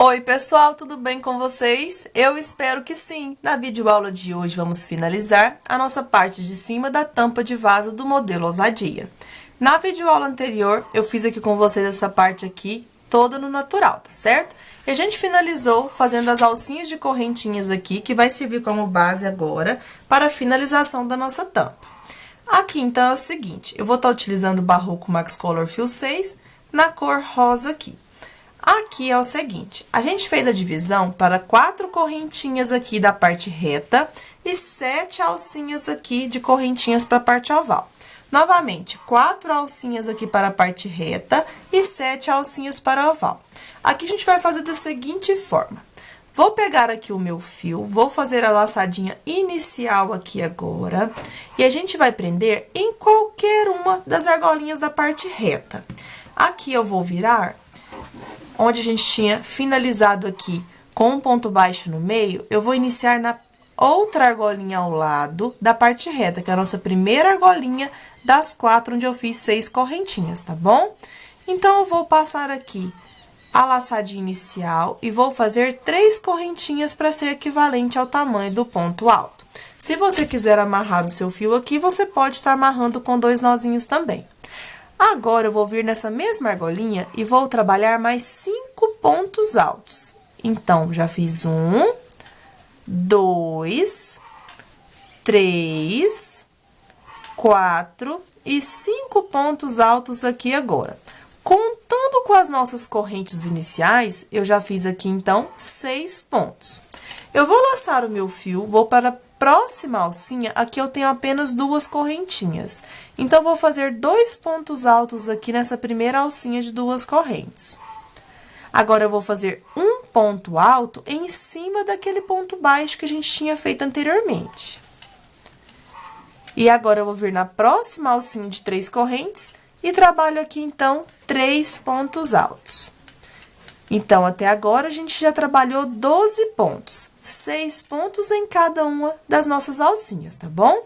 Oi pessoal, tudo bem com vocês? Eu espero que sim! Na videoaula de hoje vamos finalizar a nossa parte de cima da tampa de vaso do modelo Ousadia. Na videoaula anterior, eu fiz aqui com vocês essa parte aqui, toda no natural, tá certo? E a gente finalizou fazendo as alcinhas de correntinhas aqui, que vai servir como base agora para a finalização da nossa tampa. Aqui, então, é o seguinte, eu vou estar utilizando o Barroco Max Color Fio 6 na cor rosa aqui. Aqui é o seguinte, a gente fez a divisão para 4 correntinhas aqui da parte reta e 7 alcinhas aqui de correntinhas para a parte oval. Novamente, 4 alcinhas aqui para a parte reta e 7 alcinhas para a oval. Aqui a gente vai fazer da seguinte forma. Vou pegar aqui o meu fio, vou fazer a laçadinha inicial aqui agora, e a gente vai prender em qualquer uma das argolinhas da parte reta. Aqui eu vou virar, onde a gente tinha finalizado aqui com um ponto baixo no meio, eu vou iniciar na outra argolinha ao lado da parte reta, que é a nossa primeira argolinha das 4, onde eu fiz 6 correntinhas, tá bom? Então, eu vou passar aqui a laçadinha inicial e vou fazer 3 correntinhas para ser equivalente ao tamanho do ponto alto. Se você quiser amarrar o seu fio aqui, você pode estar amarrando com 2 nozinhos também. Agora, eu vou vir nessa mesma argolinha e vou trabalhar mais 5 pontos altos. Então, já fiz 1, 2, 3, 4 e 5 pontos altos aqui agora. Contando com as nossas correntes iniciais, eu já fiz aqui, então, 6 pontos. Eu vou laçar o meu fio, vou para a próxima alcinha, aqui eu tenho apenas 2 correntinhas. Então, vou fazer 2 pontos altos aqui nessa primeira alcinha de 2 correntes. Agora, eu vou fazer um ponto alto em cima daquele ponto baixo que a gente tinha feito anteriormente. E agora, eu vou vir na próxima alcinha de 3 correntes e trabalho aqui, então, 3 pontos altos. Então, até agora, a gente já trabalhou 12 pontos. 6 pontos em cada uma das nossas alcinhas, tá bom?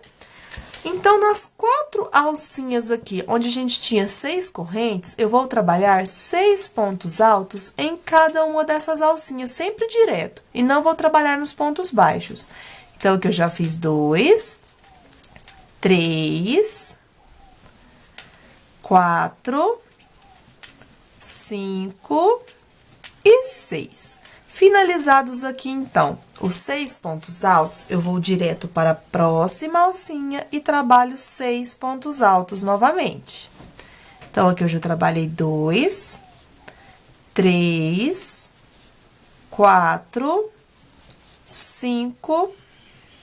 Então, nas 4 alcinhas aqui, onde a gente tinha 6 correntes, eu vou trabalhar 6 pontos altos em cada uma dessas alcinhas, sempre direto, e não vou trabalhar nos pontos baixos. Então, aqui eu já fiz 2, 3, 4, 5 e 6. Finalizados aqui, então, os 6 pontos altos, eu vou direto para a próxima alcinha e trabalho 6 pontos altos novamente. Então, aqui eu já trabalhei 2, 3, 4, 5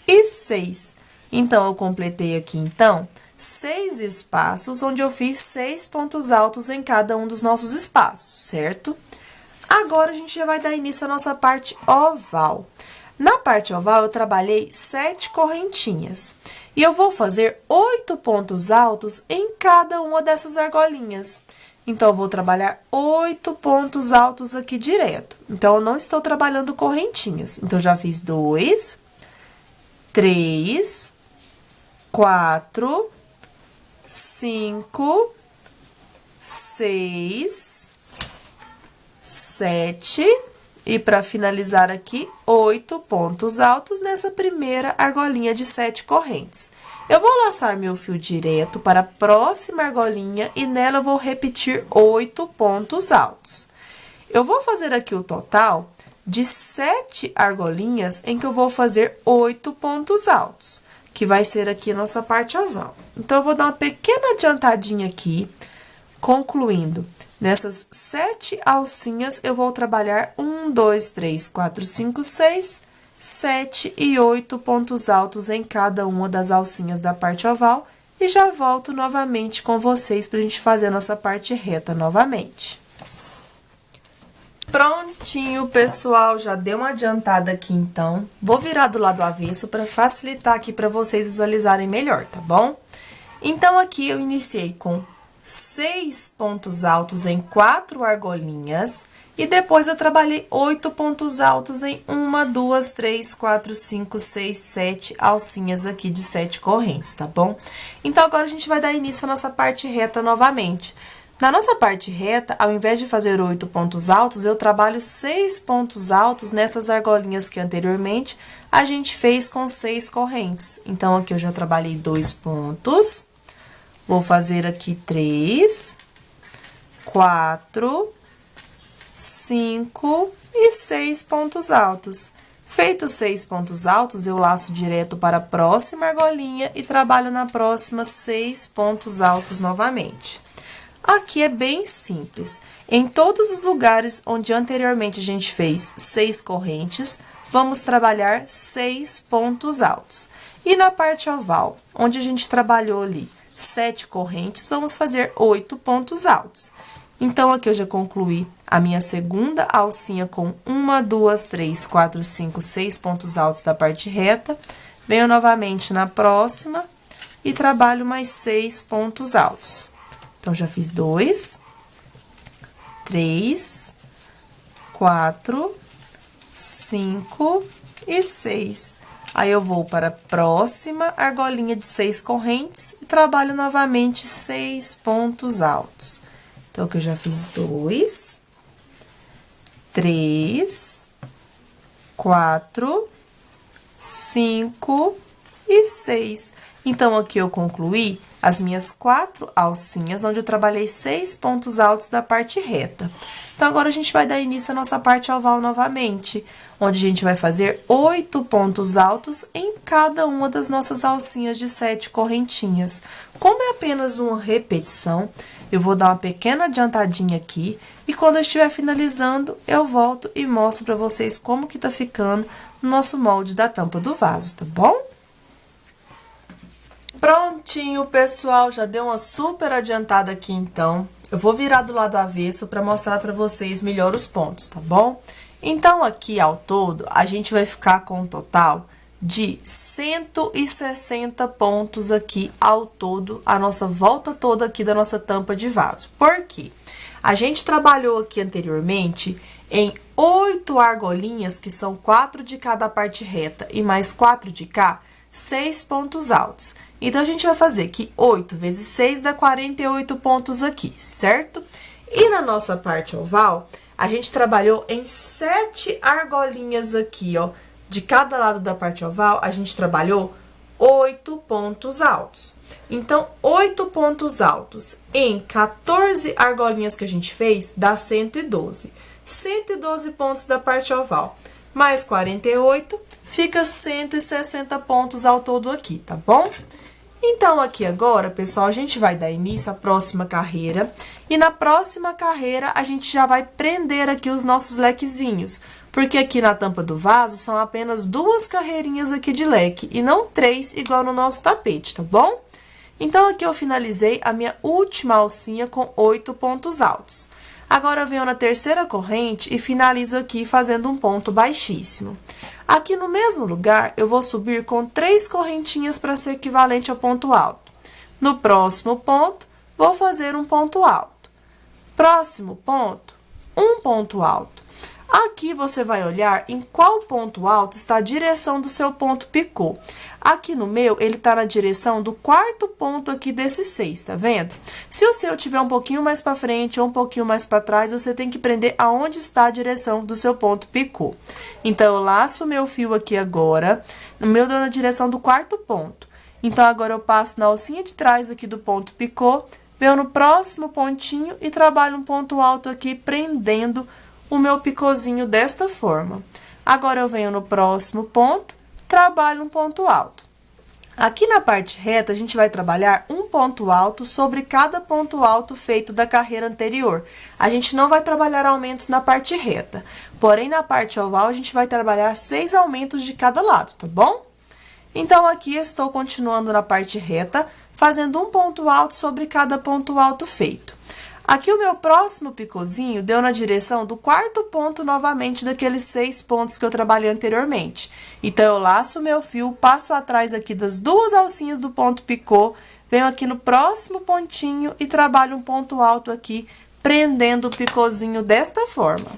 e 6. Então, eu completei aqui, então, 6 espaços, onde eu fiz 6 pontos altos em cada um dos nossos espaços, certo? Agora, a gente já vai dar início à nossa parte oval. Na parte oval, eu trabalhei 7 correntinhas. E eu vou fazer 8 pontos altos em cada uma dessas argolinhas. Então, eu vou trabalhar 8 pontos altos aqui direto. Então, eu não estou trabalhando correntinhas. Então, já fiz 2, 3, 4, 5, 6, 7 e para finalizar aqui, 8 pontos altos nessa primeira argolinha de 7 correntes. Eu vou laçar meu fio direto para a próxima argolinha e nela eu vou repetir 8 pontos altos. Eu vou fazer aqui o total de 7 argolinhas em que eu vou fazer 8 pontos altos, que vai ser aqui a nossa parte oval. Então, eu vou dar uma pequena adiantadinha aqui, concluindo. Nessas 7 alcinhas, eu vou trabalhar 1, 2, 3, 4, 5, 6, 7 e 8 pontos altos em cada uma das alcinhas da parte oval. E já volto novamente com vocês pra gente fazer a nossa parte reta novamente. Prontinho, pessoal, já deu uma adiantada aqui, então. Vou virar do lado avesso para facilitar aqui para vocês visualizarem melhor, tá bom? Então, aqui eu iniciei com 6 pontos altos em 4 argolinhas e depois eu trabalhei 8 pontos altos em 1, 2, 3, 4, 5, 6, 7 alcinhas aqui de 7 correntes, tá bom? Então, agora a gente vai dar início à nossa parte reta novamente. Na nossa parte reta, ao invés de fazer 8 pontos altos, eu trabalho 6 pontos altos nessas argolinhas que anteriormente a gente fez com 6 correntes. Então, aqui eu já trabalhei 2 pontos. Vou fazer aqui 3, 4, 5 e 6 pontos altos. Feitos 6 pontos altos, eu laço direto para a próxima argolinha e trabalho na próxima 6 pontos altos novamente. Aqui é bem simples. Em todos os lugares onde anteriormente a gente fez 6 correntes, vamos trabalhar 6 pontos altos. E na parte oval, onde a gente trabalhou ali 7 correntes, vamos fazer 8 pontos altos. Então, aqui eu já concluí a minha segunda alcinha com 1, 2, 3, 4, 5, 6 pontos altos da parte reta. Venho novamente na próxima e trabalho mais 6 pontos altos. Então, já fiz 2, 3, 4, 5 e 6. Aí, eu vou para a próxima argolinha de 6 correntes e trabalho novamente 6 pontos altos. Então, aqui eu já fiz 2, 3, 4, 5 e 6. Então, aqui eu concluí as minhas 4 alcinhas, onde eu trabalhei 6 pontos altos da parte reta. Então, agora a gente vai dar início à nossa parte oval novamente, onde a gente vai fazer 8 pontos altos em cada uma das nossas alcinhas de 7 correntinhas. Como é apenas uma repetição, eu vou dar uma pequena adiantadinha aqui e quando eu estiver finalizando, eu volto e mostro pra vocês como que tá ficando o nosso molde da tampa do vaso, tá bom? Prontinho, pessoal, já deu uma super adiantada aqui, então. Eu vou virar do lado avesso pra mostrar pra vocês melhor os pontos, tá bom? Então, aqui, ao todo, a gente vai ficar com um total de 160 pontos aqui ao todo, a nossa volta toda aqui da nossa tampa de vaso. Por quê? A gente trabalhou aqui anteriormente em 8 argolinhas, que são 4 de cada parte reta e mais 4 de cá, 6 pontos altos. Então, a gente vai fazer que 8 vezes 6 dá 48 pontos aqui, certo? E na nossa parte oval, a gente trabalhou em 7 argolinhas aqui, ó. De cada lado da parte oval, a gente trabalhou 8 pontos altos. Então, 8 pontos altos em 14 argolinhas que a gente fez, dá 112. 112 pontos da parte oval, mais 48, fica 160 pontos ao todo aqui, tá bom? Então, aqui agora, pessoal, a gente vai dar início à próxima carreira. E na próxima carreira, a gente já vai prender aqui os nossos lequezinhos. Porque aqui na tampa do vaso, são apenas 2 carreirinhas aqui de leque. E não 3, igual no nosso tapete, tá bom? Então, aqui eu finalizei a minha última alcinha com 8 pontos altos. Agora, eu venho na terceira corrente e finalizo aqui fazendo um ponto baixíssimo. Aqui no mesmo lugar, eu vou subir com 3 correntinhas para ser equivalente ao ponto alto. No próximo ponto, vou fazer um ponto alto. Próximo ponto, um ponto alto. Aqui você vai olhar em qual ponto alto está a direção do seu ponto picô. Aqui no meu, ele tá na direção do 4º ponto aqui desses 6, tá vendo? Se o seu tiver um pouquinho mais pra frente ou um pouquinho mais pra trás, você tem que prender aonde está a direção do seu ponto picô. Então, eu laço o meu fio aqui agora, no meu dou na direção do 4º ponto. Então, agora eu passo na alcinha de trás aqui do ponto picô, venho no próximo pontinho e trabalho um ponto alto aqui, prendendo o meu picôzinho desta forma. Agora, eu venho no próximo ponto, trabalho um ponto alto. Aqui na parte reta, a gente vai trabalhar um ponto alto sobre cada ponto alto feito da carreira anterior. A gente não vai trabalhar aumentos na parte reta, porém, na parte oval, a gente vai trabalhar 6 aumentos de cada lado, tá bom? Então, aqui eu estou continuando na parte reta, fazendo um ponto alto sobre cada ponto alto feito. Aqui o meu próximo picôzinho deu na direção do 4º ponto novamente daqueles 6 pontos que eu trabalhei anteriormente. Então, eu laço o meu fio, passo atrás aqui das 2 alcinhas do ponto picô, venho aqui no próximo pontinho e trabalho um ponto alto aqui, prendendo o picôzinho desta forma.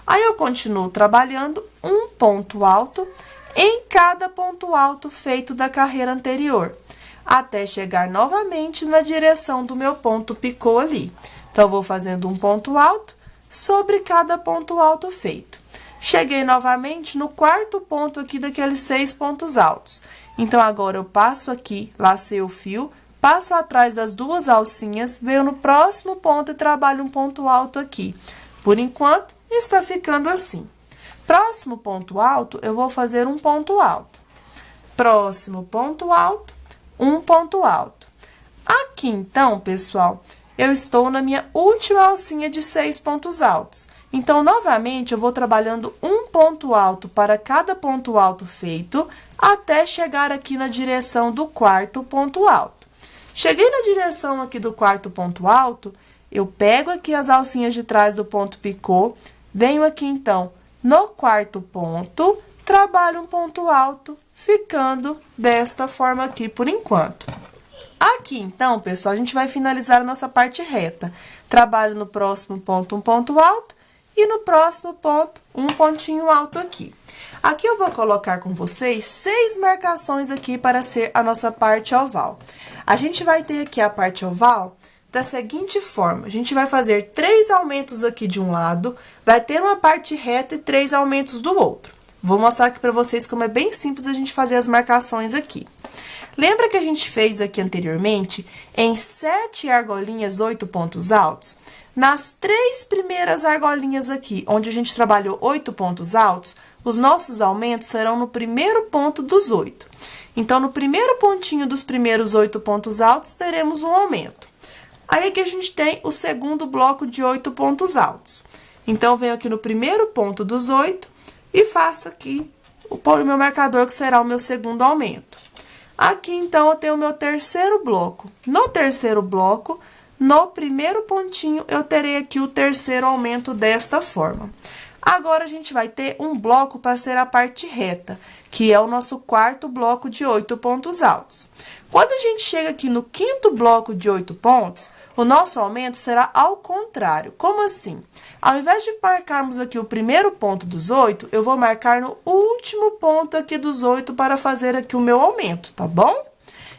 Aí, eu continuo trabalhando um ponto alto em cada ponto alto feito da carreira anterior, até chegar novamente na direção do meu ponto picô ali. Então, eu vou fazendo um ponto alto sobre cada ponto alto feito. Cheguei novamente no quarto ponto aqui daqueles 6 pontos altos. Então, agora eu passo aqui, lacei o fio, passo atrás das 2 alcinhas, venho no próximo ponto e trabalho um ponto alto aqui. Por enquanto, está ficando assim. Próximo ponto alto, eu vou fazer um ponto alto. Próximo ponto alto, um ponto alto. Aqui, então, pessoal, eu estou na minha última alcinha de 6 pontos altos. Então, novamente, eu vou trabalhando um ponto alto para cada ponto alto feito, até chegar aqui na direção do quarto ponto alto. Cheguei na direção aqui do quarto ponto alto, eu pego aqui as alcinhas de trás do ponto picô, venho aqui, então, no quarto ponto, trabalho um ponto alto, ficando desta forma aqui por enquanto. Aqui, então, pessoal, a gente vai finalizar a nossa parte reta. Trabalho no próximo ponto um ponto alto e no próximo ponto um pontinho alto aqui. Aqui eu vou colocar com vocês 6 marcações aqui para ser a nossa parte oval. A gente vai ter aqui a parte oval da seguinte forma: a gente vai fazer 3 aumentos aqui de um lado, vai ter uma parte reta e 3 aumentos do outro. Vou mostrar aqui para vocês como é bem simples a gente fazer as marcações aqui. Lembra que a gente fez aqui anteriormente, em 7 argolinhas, 8 pontos altos? Nas 3 primeiras argolinhas aqui, onde a gente trabalhou 8 pontos altos, os nossos aumentos serão no primeiro ponto dos 8. Então, no primeiro pontinho dos primeiros 8 pontos altos, teremos um aumento. Aí, aqui a gente tem o segundo bloco de 8 pontos altos. Então, venho aqui no primeiro ponto dos 8 e faço aqui o meu marcador, que será o meu segundo aumento. Aqui, então, eu tenho o meu terceiro bloco. No terceiro bloco, no primeiro pontinho, eu terei aqui o terceiro aumento desta forma. Agora, a gente vai ter um bloco para ser a parte reta, que é o nosso quarto bloco de 8 pontos altos. Quando a gente chega aqui no quinto bloco de 8 pontos, o nosso aumento será ao contrário. Como assim? Ao invés de marcarmos aqui o primeiro ponto dos 8, eu vou marcar no último ponto aqui dos 8 para fazer aqui o meu aumento, tá bom?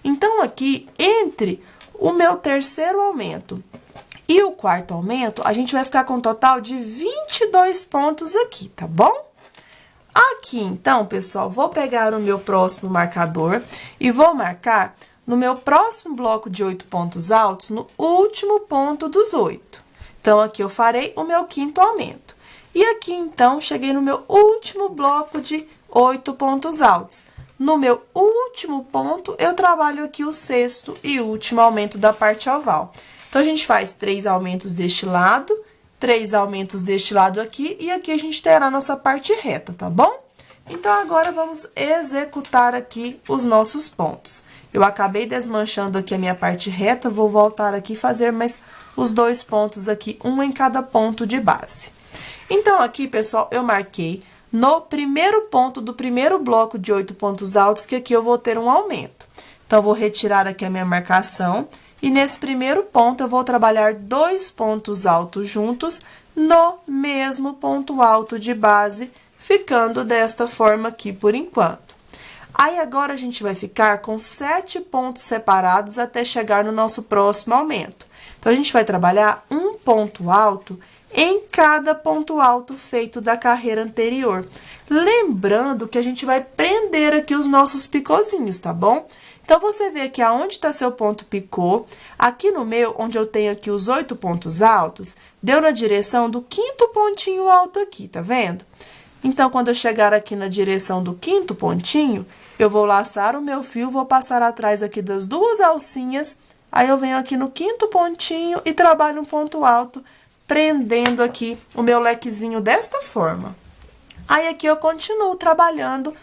Então, aqui, entre o meu terceiro aumento e o quarto aumento, a gente vai ficar com um total de 22 pontos aqui, tá bom? Aqui, então, pessoal, vou pegar o meu próximo marcador e vou marcar no meu próximo bloco de 8 pontos altos, no último ponto dos 8. Então, aqui eu farei o meu quinto aumento. E aqui, então, cheguei no meu último bloco de 8 pontos altos. No meu último ponto, eu trabalho aqui o sexto e último aumento da parte oval. Então, a gente faz 3 aumentos deste lado, 3 aumentos deste lado aqui, e aqui a gente terá a nossa parte reta, tá bom? Então, agora, vamos executar aqui os nossos pontos. Eu acabei desmanchando aqui a minha parte reta, vou voltar aqui e fazer mais os 2 pontos aqui, um em cada ponto de base. Então, aqui, pessoal, eu marquei no primeiro ponto do primeiro bloco de 8 pontos altos, que aqui eu vou ter um aumento. Então, eu vou retirar aqui a minha marcação, e nesse primeiro ponto, eu vou trabalhar 2 pontos altos juntos no mesmo ponto alto de base, ficando desta forma aqui por enquanto. Aí, agora, a gente vai ficar com 7 pontos separados até chegar no nosso próximo aumento. Então, a gente vai trabalhar um ponto alto em cada ponto alto feito da carreira anterior. Lembrando que a gente vai prender aqui os nossos picôzinhos, tá bom? Então, você vê aqui aonde está seu ponto picô. Aqui no meu, onde eu tenho aqui os 8 pontos altos, deu na direção do quinto pontinho alto aqui, tá vendo? Então, quando eu chegar aqui na direção do quinto pontinho, eu vou laçar o meu fio, vou passar atrás aqui das 2 alcinhas, aí eu venho aqui no quinto pontinho e trabalho um ponto alto, prendendo aqui o meu lequezinho desta forma. Aí, aqui eu continuo trabalhando,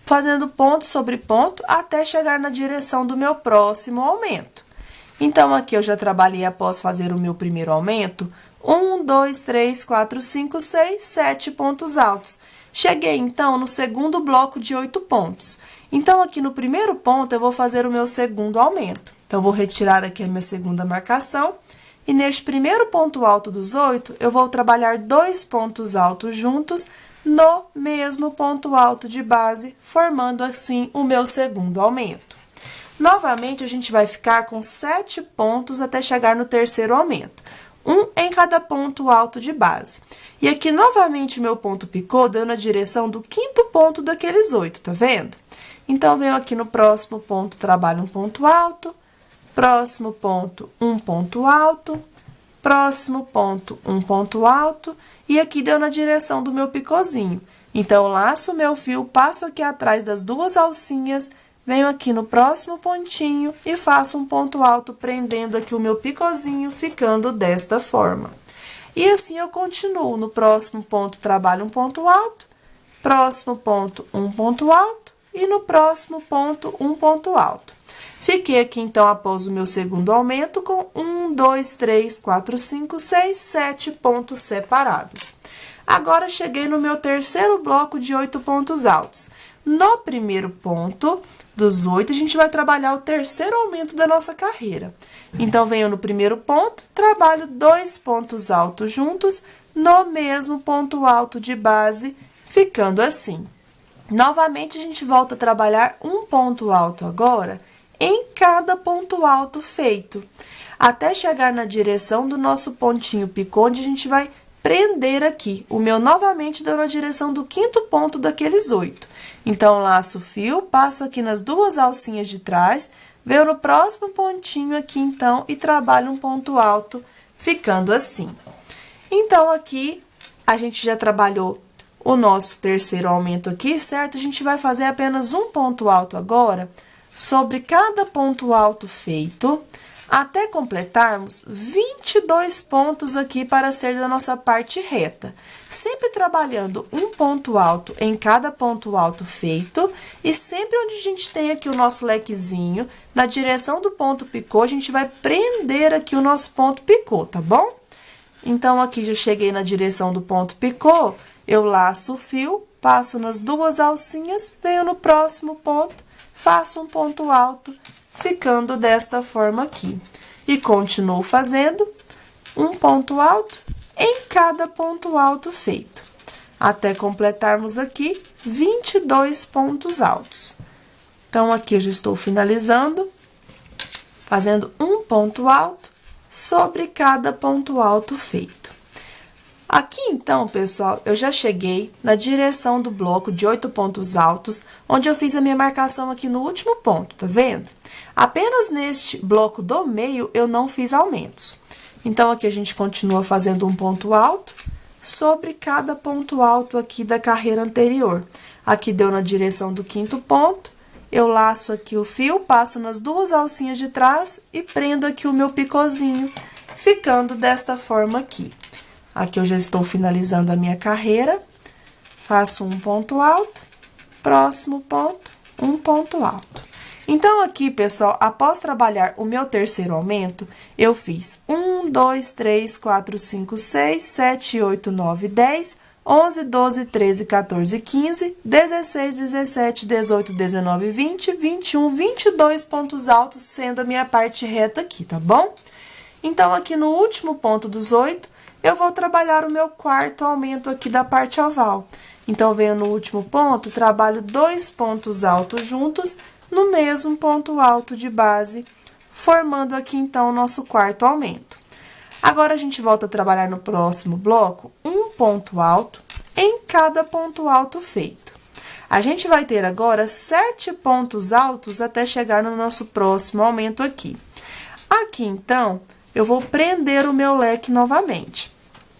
fazendo ponto sobre ponto, até chegar na direção do meu próximo aumento. Então, aqui eu já trabalhei após fazer o meu primeiro aumento, 1, 2, 3, 4, 5, 6, 7 pontos altos. Cheguei, então, no segundo bloco de 8 pontos. Então, aqui no primeiro ponto, eu vou fazer o meu segundo aumento. Então, eu vou retirar aqui a minha segunda marcação. E neste primeiro ponto alto dos 8, eu vou trabalhar 2 pontos altos juntos no mesmo ponto alto de base, formando assim o meu segundo aumento. Novamente, a gente vai ficar com 7 pontos até chegar no terceiro aumento. um em cada ponto alto de base. E aqui, novamente, o meu ponto picô deu na direção do quinto ponto daqueles 8, tá vendo? Então, venho aqui no próximo ponto, trabalho um ponto alto, próximo ponto, um ponto alto, próximo ponto, um ponto alto, e aqui deu na direção do meu picôzinho. Então, laço o meu fio, passo aqui atrás das duas alcinhas, venho aqui no próximo pontinho e faço um ponto alto, prendendo aqui o meu picôzinho, ficando desta forma. E assim eu continuo. No próximo ponto, trabalho um ponto alto, próximo ponto, um ponto alto, e no próximo ponto, um ponto alto. Fiquei aqui, então, após o meu segundo aumento, com 1, 2, 3, 4, 5, 6, 7 pontos separados. Agora, cheguei no meu terceiro bloco de 8 pontos altos. No primeiro ponto dos 8, a gente vai trabalhar o terceiro aumento da nossa carreira. Então, venho no primeiro ponto, trabalho 2 pontos altos juntos, no mesmo ponto alto de base, ficando assim. Novamente, a gente volta a trabalhar um ponto alto agora, em cada ponto alto feito, até chegar na direção do nosso pontinho picô, onde a gente vai prender aqui. O meu, novamente, deu na direção do quinto ponto daqueles 8. Então, laço o fio, passo aqui nas duas alcinhas de trás, venho no próximo pontinho aqui, então, e trabalho um ponto alto, ficando assim. Então, aqui, a gente já trabalhou o nosso terceiro aumento aqui, certo? A gente vai fazer apenas um ponto alto agora, sobre cada ponto alto feito, até completarmos 22 pontos aqui para ser da nossa parte reta. Sempre trabalhando um ponto alto em cada ponto alto feito, e sempre onde a gente tem aqui o nosso lequezinho, na direção do ponto picô, a gente vai prender aqui o nosso ponto picô, tá bom? Então, aqui já cheguei na direção do ponto picô, eu laço o fio, passo nas duas alcinhas, venho no próximo ponto, faço um ponto alto, ficando desta forma aqui. E continuo fazendo um ponto alto em cada ponto alto feito, até completarmos aqui 22 pontos altos. Então, aqui eu já estou finalizando, fazendo um ponto alto sobre cada ponto alto feito. Aqui, então, pessoal, eu já cheguei na direção do bloco de 8 pontos altos, onde eu fiz a minha marcação aqui no último ponto, tá vendo? Apenas neste bloco do meio, eu não fiz aumentos. Então, aqui a gente continua fazendo um ponto alto sobre cada ponto alto aqui da carreira anterior. Aqui deu na direção do quinto ponto, eu laço aqui o fio, passo nas duas alcinhas de trás e prendo aqui o meu picôzinho, ficando desta forma aqui. Aqui eu já estou finalizando a minha carreira, faço um ponto alto, próximo ponto, um ponto alto. Então, aqui, pessoal, após trabalhar o meu terceiro aumento, eu fiz 1, 2, 3, 4, 5, 6, 7, 8, 9, 10, 11, 12, 13, 14, 15, 16, 17, 18, 19, 20, 21, 22 pontos altos, sendo a minha parte reta aqui, tá bom? Então, aqui no último ponto dos 8, eu vou trabalhar o meu quarto aumento aqui da parte oval. Então, venho no último ponto, trabalho 2 pontos altos juntos, no mesmo ponto alto de base, formando aqui, então, o nosso quarto aumento. Agora, a gente volta a trabalhar no próximo bloco, um ponto alto em cada ponto alto feito. A gente vai ter agora 7 pontos altos até chegar no nosso próximo aumento aqui. Aqui, então, eu vou prender o meu leque novamente.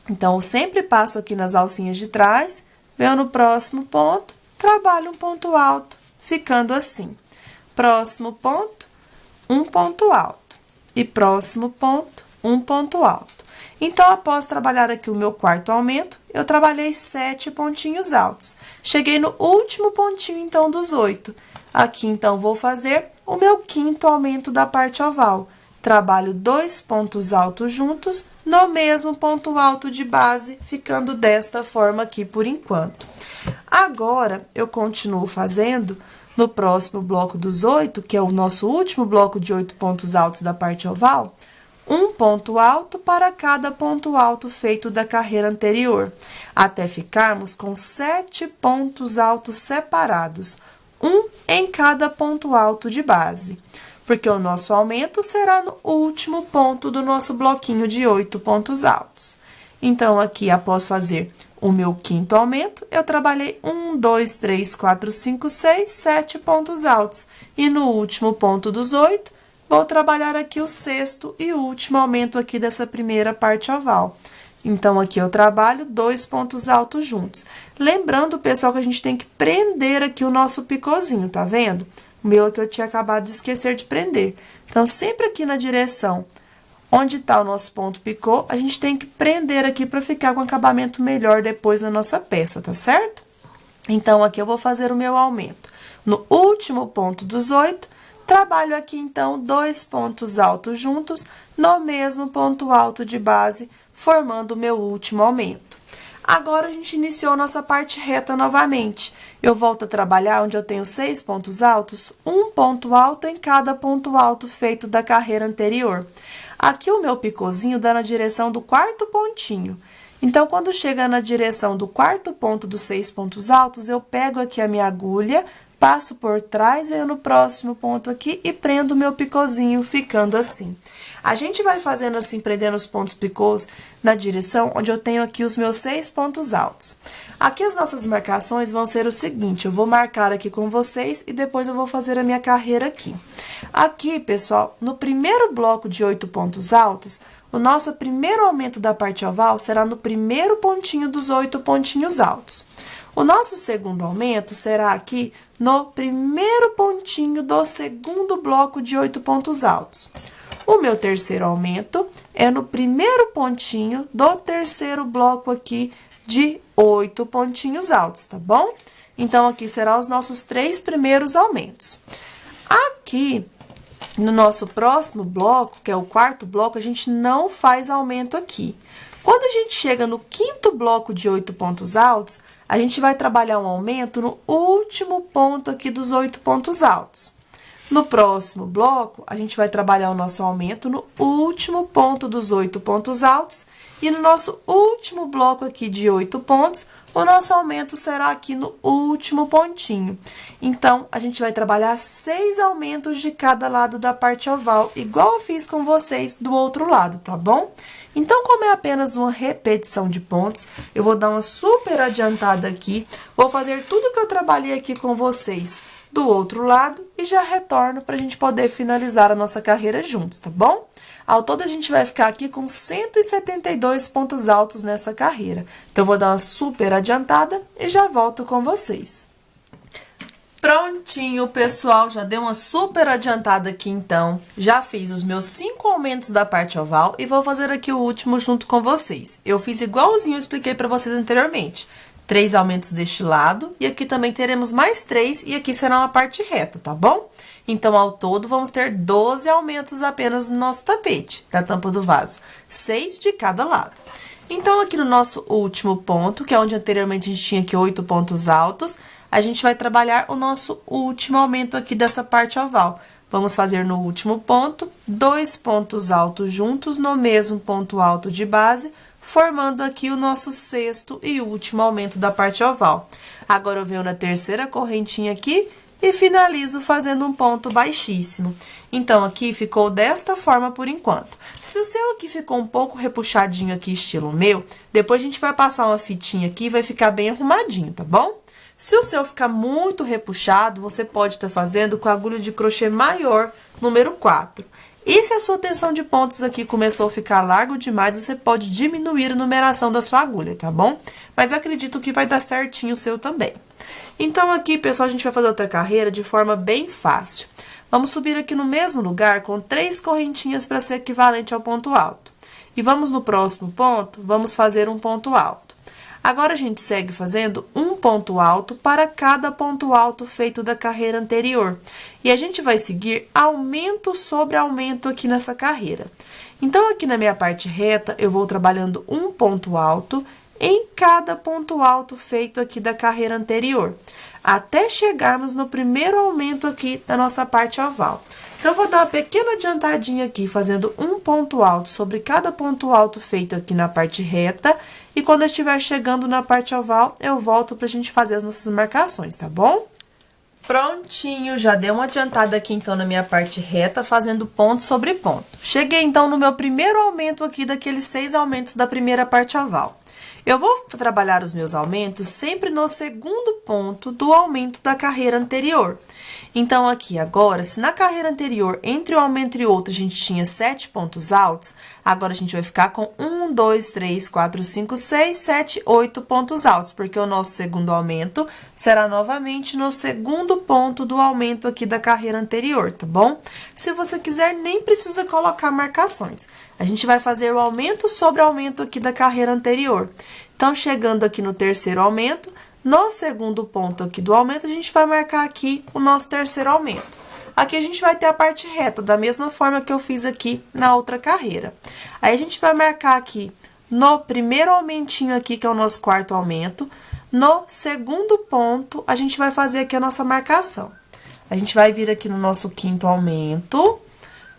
Então, eu sempre passo aqui nas alcinhas de trás, venho no próximo ponto, trabalho um ponto alto, ficando assim. Próximo ponto, um ponto alto. E próximo ponto, um ponto alto. Então, após trabalhar aqui o meu quarto aumento, eu trabalhei 7 pontinhos altos. Cheguei no último pontinho, então, dos 8. Aqui, então, vou fazer o meu quinto aumento da parte oval. Trabalho 2 pontos altos juntos, no mesmo ponto alto de base, ficando desta forma aqui por enquanto. Agora, eu continuo fazendo no próximo bloco dos 8, que é o nosso último bloco de 8 pontos altos da parte oval, um ponto alto para cada ponto alto feito da carreira anterior, até ficarmos com 7 pontos altos separados, um em cada ponto alto de base. Porque o nosso aumento será no último ponto do nosso bloquinho de 8 pontos altos. Então, aqui, após fazer o meu quinto aumento, eu trabalhei 1, 2, 3, 4, 5, 6, 7 pontos altos. E no último ponto dos 8, vou trabalhar aqui o sexto e último aumento aqui dessa primeira parte oval. Então, aqui eu trabalho 2 pontos altos juntos. Lembrando, pessoal, que a gente tem que prender aqui o nosso picôzinho, tá vendo? O meu aqui eu tinha acabado de esquecer de prender. Então, sempre aqui na direção onde tá o nosso ponto picô, a gente tem que prender aqui para ficar com acabamento melhor depois na nossa peça, tá certo? Então, aqui eu vou fazer o meu aumento. No último ponto dos 8, trabalho aqui, então, 2 pontos altos juntos no mesmo ponto alto de base, formando o meu último aumento. Agora, a gente iniciou nossa parte reta novamente. Eu volto a trabalhar onde eu tenho 6 pontos altos, um ponto alto em cada ponto alto feito da carreira anterior. Aqui, o meu picôzinho dá na direção do quarto pontinho. Então, quando chega na direção do quarto ponto dos 6 pontos altos, eu pego aqui a minha agulha, passo por trás, venho no próximo ponto aqui e prendo o meu picôzinho, ficando assim. A gente vai fazendo assim, prendendo os pontos picôs na direção onde eu tenho aqui os meus 6 pontos altos. Aqui as nossas marcações vão ser o seguinte, eu vou marcar aqui com vocês e depois eu vou fazer a minha carreira aqui. Aqui, pessoal, no primeiro bloco de 8 pontos altos, o nosso primeiro aumento da parte oval será no primeiro pontinho dos 8 pontinhos altos. O nosso segundo aumento será aqui no primeiro pontinho do segundo bloco de 8 pontos altos. O meu terceiro aumento é no primeiro pontinho do terceiro bloco aqui de 8 pontinhos altos, tá bom? Então, aqui serão os nossos 3 primeiros aumentos. Aqui, no nosso próximo bloco, que é o quarto bloco, a gente não faz aumento aqui. Quando a gente chega no quinto bloco de 8 pontos altos, a gente vai trabalhar um aumento no último ponto aqui dos 8 pontos altos. No próximo bloco, a gente vai trabalhar o nosso aumento no último ponto dos 8 pontos altos. E no nosso último bloco aqui de 8 pontos, o nosso aumento será aqui no último pontinho. Então, a gente vai trabalhar 6 aumentos de cada lado da parte oval, igual eu fiz com vocês do outro lado, tá bom? Então, como é apenas uma repetição de pontos, eu vou dar uma super adiantada aqui, vou fazer tudo que eu trabalhei aqui com vocês do outro lado e já retorno para a gente poder finalizar a nossa carreira juntos, tá bom? Ao todo, a gente vai ficar aqui com 172 pontos altos nessa carreira. Então, eu vou dar uma super adiantada e já volto com vocês. Prontinho, pessoal, já dei uma super adiantada aqui, então. Já fiz os meus 5 aumentos da parte oval e vou fazer aqui o último junto com vocês. Eu fiz igualzinho eu expliquei para vocês anteriormente. 3 aumentos deste lado, e aqui também teremos mais 3, e aqui será uma parte reta, tá bom? Então, ao todo, vamos ter 12 aumentos apenas no nosso tapete, da tampa do vaso, 6 de cada lado. Então, aqui no nosso último ponto, que é onde anteriormente a gente tinha aqui 8 pontos altos, a gente vai trabalhar o nosso último aumento aqui dessa parte oval. Vamos fazer no último ponto, 2 pontos altos juntos no mesmo ponto alto de base, formando aqui o nosso sexto e último aumento da parte oval. Agora, eu venho na terceira correntinha aqui e finalizo fazendo um ponto baixíssimo. Então, aqui ficou desta forma por enquanto. Se o seu aqui ficou um pouco repuxadinho aqui, estilo meu, depois a gente vai passar uma fitinha aqui e vai ficar bem arrumadinho, tá bom? Se o seu ficar muito repuxado, você pode estar fazendo com a agulha de crochê maior, número 4. E se a sua tensão de pontos aqui começou a ficar largo demais, você pode diminuir a numeração da sua agulha, tá bom? Mas acredito que vai dar certinho o seu também. Então, aqui, pessoal, a gente vai fazer outra carreira de forma bem fácil. Vamos subir aqui no mesmo lugar com 3 correntinhas para ser equivalente ao ponto alto. E vamos no próximo ponto, vamos fazer um ponto alto. Agora, a gente segue fazendo um ponto alto para cada ponto alto feito da carreira anterior. E a gente vai seguir aumento sobre aumento aqui nessa carreira. Então, aqui na minha parte reta, eu vou trabalhando um ponto alto em cada ponto alto feito aqui da carreira anterior, até chegarmos no primeiro aumento aqui da nossa parte oval. Então, eu vou dar uma pequena adiantadinha aqui, fazendo um ponto alto sobre cada ponto alto feito aqui na parte reta. E quando eu estiver chegando na parte oval, eu volto pra gente fazer as nossas marcações, tá bom? Prontinho, já dei uma adiantada aqui então na minha parte reta, fazendo ponto sobre ponto. Cheguei então no meu primeiro aumento aqui daqueles 6 aumentos da primeira parte oval. Eu vou trabalhar os meus aumentos sempre no segundo ponto do aumento da carreira anterior. Então, aqui agora, se na carreira anterior, entre um aumento e outro, a gente tinha 7 pontos altos, agora a gente vai ficar com 1, 2, 3, 4, 5, 6, 7, 8 pontos altos, porque o nosso segundo aumento será novamente no segundo ponto do aumento aqui da carreira anterior, tá bom? Se você quiser, nem precisa colocar marcações. A gente vai fazer o aumento sobre aumento aqui da carreira anterior. Então, chegando aqui no terceiro aumento, no segundo ponto aqui do aumento, a gente vai marcar aqui o nosso terceiro aumento. Aqui a gente vai ter a parte reta, da mesma forma que eu fiz aqui na outra carreira. Aí, a gente vai marcar aqui no primeiro aumentinho aqui, que é o nosso quarto aumento. No segundo ponto, a gente vai fazer aqui a nossa marcação. A gente vai vir aqui no nosso quinto aumento.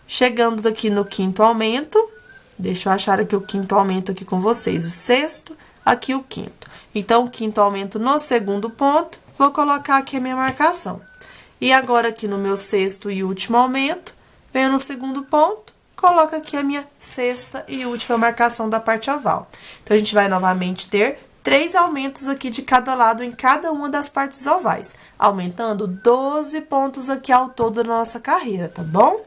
Chegando daqui no quinto aumento, deixa eu achar aqui o quinto aumento aqui com vocês, o sexto, aqui o quinto. Então, o quinto aumento no segundo ponto, vou colocar aqui a minha marcação. E agora, aqui no meu sexto e último aumento, venho no segundo ponto, coloco aqui a minha sexta e última marcação da parte oval. Então, a gente vai novamente ter 3 aumentos aqui de cada lado em cada uma das partes ovais, aumentando 12 pontos aqui ao todo da nossa carreira, tá bom?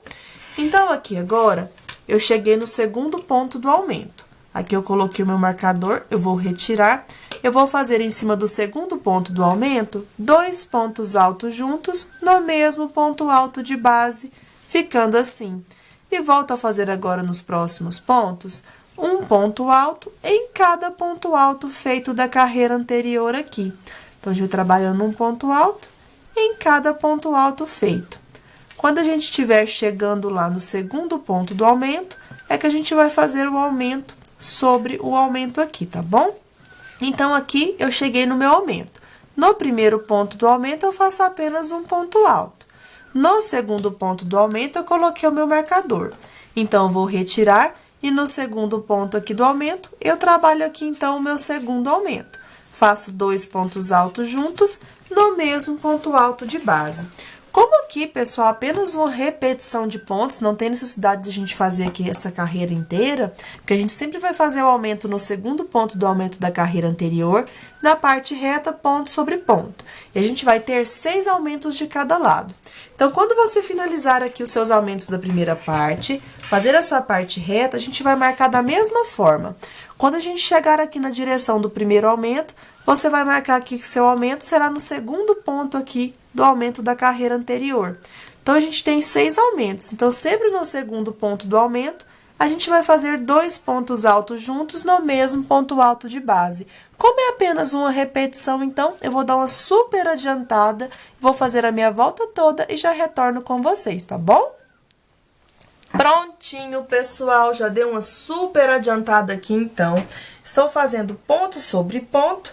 Então, aqui agora, eu cheguei no segundo ponto do aumento. Aqui eu coloquei o meu marcador, eu vou retirar. Eu vou fazer em cima do segundo ponto do aumento, 2 pontos altos juntos no mesmo ponto alto de base, ficando assim. E volto a fazer agora nos próximos pontos, um ponto alto em cada ponto alto feito da carreira anterior aqui. Então, a gente vai trabalhando um ponto alto em cada ponto alto feito. Quando a gente estiver chegando lá no segundo ponto do aumento, é que a gente vai fazer o aumento sobre o aumento aqui, tá bom? Então, aqui eu cheguei no meu aumento. No primeiro ponto do aumento, eu faço apenas um ponto alto. No segundo ponto do aumento, eu coloquei o meu marcador. Então, eu vou retirar e no segundo ponto aqui do aumento, eu trabalho aqui, então, o meu segundo aumento. Faço 2 pontos altos juntos no mesmo ponto alto de base. Como aqui, pessoal, apenas uma repetição de pontos, não tem necessidade de a gente fazer aqui essa carreira inteira, porque a gente sempre vai fazer o aumento no segundo ponto do aumento da carreira anterior, na parte reta, ponto sobre ponto. E a gente vai ter 6 aumentos de cada lado. Então, quando você finalizar aqui os seus aumentos da primeira parte, fazer a sua parte reta, a gente vai marcar da mesma forma. Quando a gente chegar aqui na direção do primeiro aumento, você vai marcar aqui que seu aumento será no segundo ponto aqui do aumento da carreira anterior. Então, a gente tem 6 aumentos. Então, sempre no segundo ponto do aumento, a gente vai fazer 2 pontos altos juntos no mesmo ponto alto de base. Como é apenas uma repetição, então, eu vou dar uma super adiantada, vou fazer a minha volta toda e já retorno com vocês, tá bom? Prontinho, pessoal, já dei uma super adiantada aqui, então. Estou fazendo ponto sobre ponto.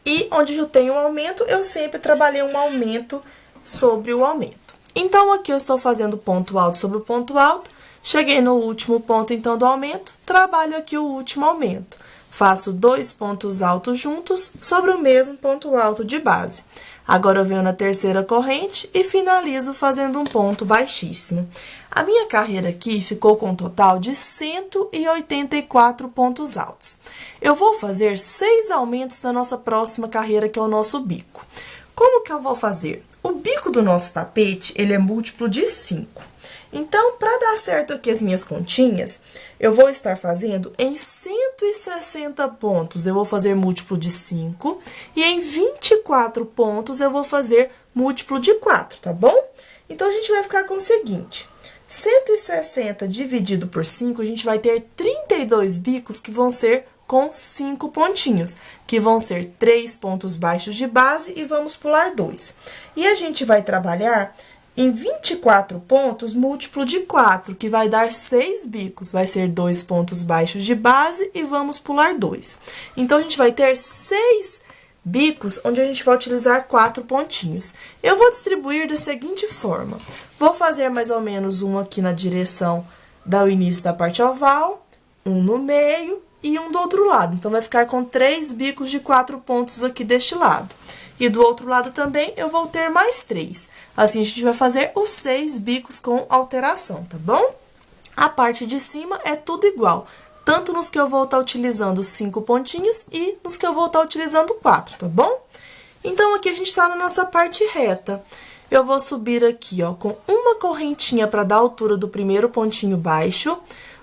E onde eu tenho um aumento, eu sempre trabalhei um aumento sobre o aumento. Então, aqui eu estou fazendo ponto alto sobre o ponto alto. Cheguei no último ponto, então, do aumento, trabalho aqui o último aumento. Faço 2 pontos altos juntos sobre o mesmo ponto alto de base. Agora, eu venho na terceira corrente e finalizo fazendo um ponto baixíssimo. A minha carreira aqui ficou com um total de 184 pontos altos. Eu vou fazer 6 aumentos na nossa próxima carreira, que é o nosso bico. Como que eu vou fazer? O bico do nosso tapete, ele é múltiplo de 5. Então, para dar certo aqui as minhas continhas, eu vou estar fazendo em 160 pontos, eu vou fazer múltiplo de 5, e em 24 pontos, eu vou fazer múltiplo de 4, tá bom? Então, a gente vai ficar com o seguinte: 160 dividido por 5, a gente vai ter 32 bicos que vão ser com 5 pontinhos, que vão ser 3 pontos baixos de base e vamos pular 2. E a gente vai trabalhar em 24 pontos, múltiplo de 4, que vai dar 6 bicos. Vai ser 2 pontos baixos de base e vamos pular 2. Então, a gente vai ter 6 bicos, onde a gente vai utilizar 4 pontinhos. Eu vou distribuir da seguinte forma. Vou fazer mais ou menos um aqui na direção do início da parte oval, um no meio e um do outro lado. Então, vai ficar com 3 bicos de 4 pontos aqui deste lado. E do outro lado também eu vou ter mais 3. Assim, a gente vai fazer os 6 bicos com alteração, tá bom? A parte de cima é tudo igual, tanto nos que eu vou estar utilizando 5 pontinhos e nos que eu vou estar utilizando 4, tá bom? Então, aqui a gente tá na nossa parte reta. Eu vou subir aqui, ó, com uma correntinha para dar a altura do primeiro pontinho baixo.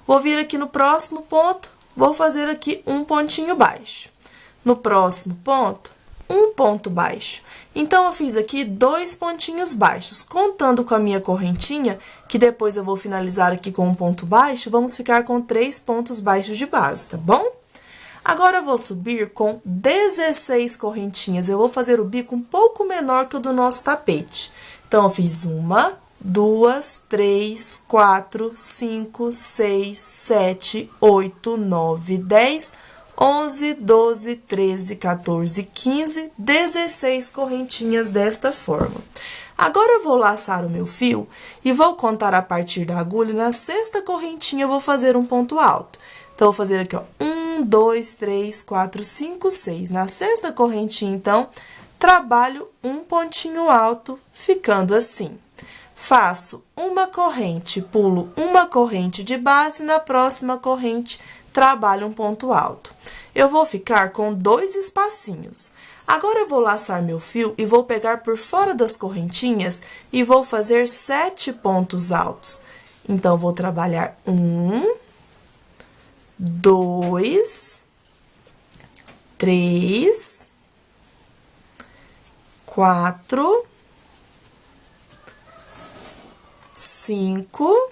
Vou vir aqui no próximo ponto, vou fazer aqui um pontinho baixo. No próximo ponto, um ponto baixo. Então, eu fiz aqui 2 pontinhos baixos. Contando com a minha correntinha, que depois eu vou finalizar aqui com um ponto baixo, vamos ficar com 3 pontos baixos de base, tá bom? Agora, eu vou subir com 16 correntinhas. Eu vou fazer o bico um pouco menor que o do nosso tapete. Então, eu fiz 1, 2, 3, 4, 5, 6, 7, 8, 9, 10, 11, 12, 13, 14, 15, 16 correntinhas desta forma. Agora, eu vou laçar o meu fio e vou contar a partir da agulha. Na 6ª correntinha, eu vou fazer um ponto alto. Então, eu vou fazer aqui, ó, 1, 2, 3, 4, 5, 6. Na 6ª correntinha, então, trabalho um pontinho alto, ficando assim. Faço uma corrente, pulo uma corrente de base, na próxima corrente, trabalho um ponto alto. Eu vou ficar com 2 espacinhos. Agora, eu vou laçar meu fio e vou pegar por fora das correntinhas e vou fazer 7 pontos altos. Então, vou trabalhar 1, 2, 3, 4, 5,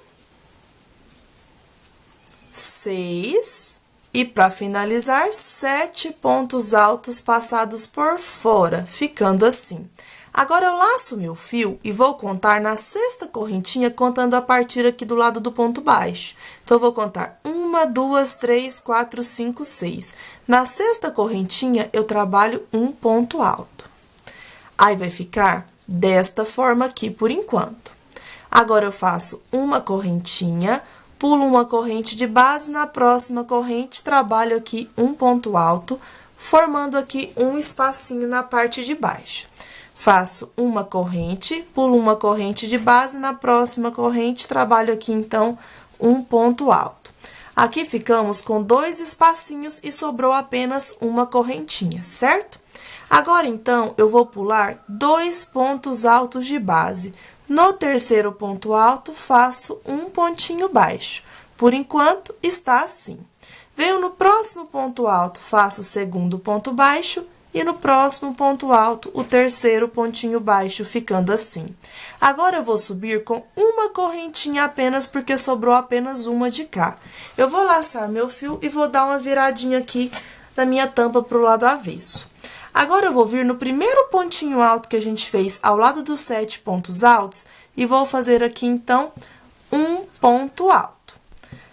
6 e, para finalizar, 7 pontos altos passados por fora, ficando assim. Agora, eu laço meu fio e vou contar na 6ª correntinha, contando a partir aqui do lado do ponto baixo. Então, eu vou contar 1, 2, 3, 4, 5, 6. Na 6ª correntinha, eu trabalho um ponto alto. Aí, vai ficar desta forma aqui por enquanto. Agora, eu faço uma correntinha, pulo uma corrente de base, na próxima corrente, trabalho aqui um ponto alto, formando aqui um espacinho na parte de baixo. Faço uma corrente, pulo uma corrente de base, na próxima corrente, trabalho aqui, então, um ponto alto. Aqui ficamos com 2 espacinhos e sobrou apenas uma correntinha, certo? Agora, então, eu vou pular 2 pontos altos de base. No 3º ponto alto, faço um pontinho baixo. Por enquanto, está assim. Venho no próximo ponto alto, faço o 2º ponto baixo. E no próximo ponto alto, o 3º pontinho baixo, ficando assim. Agora, eu vou subir com uma correntinha apenas, porque sobrou apenas uma de cá. Eu vou laçar meu fio e vou dar uma viradinha aqui na minha tampa para o lado avesso. Agora, eu vou vir no primeiro pontinho alto que a gente fez ao lado dos 7 pontos altos e vou fazer aqui, então, um ponto alto.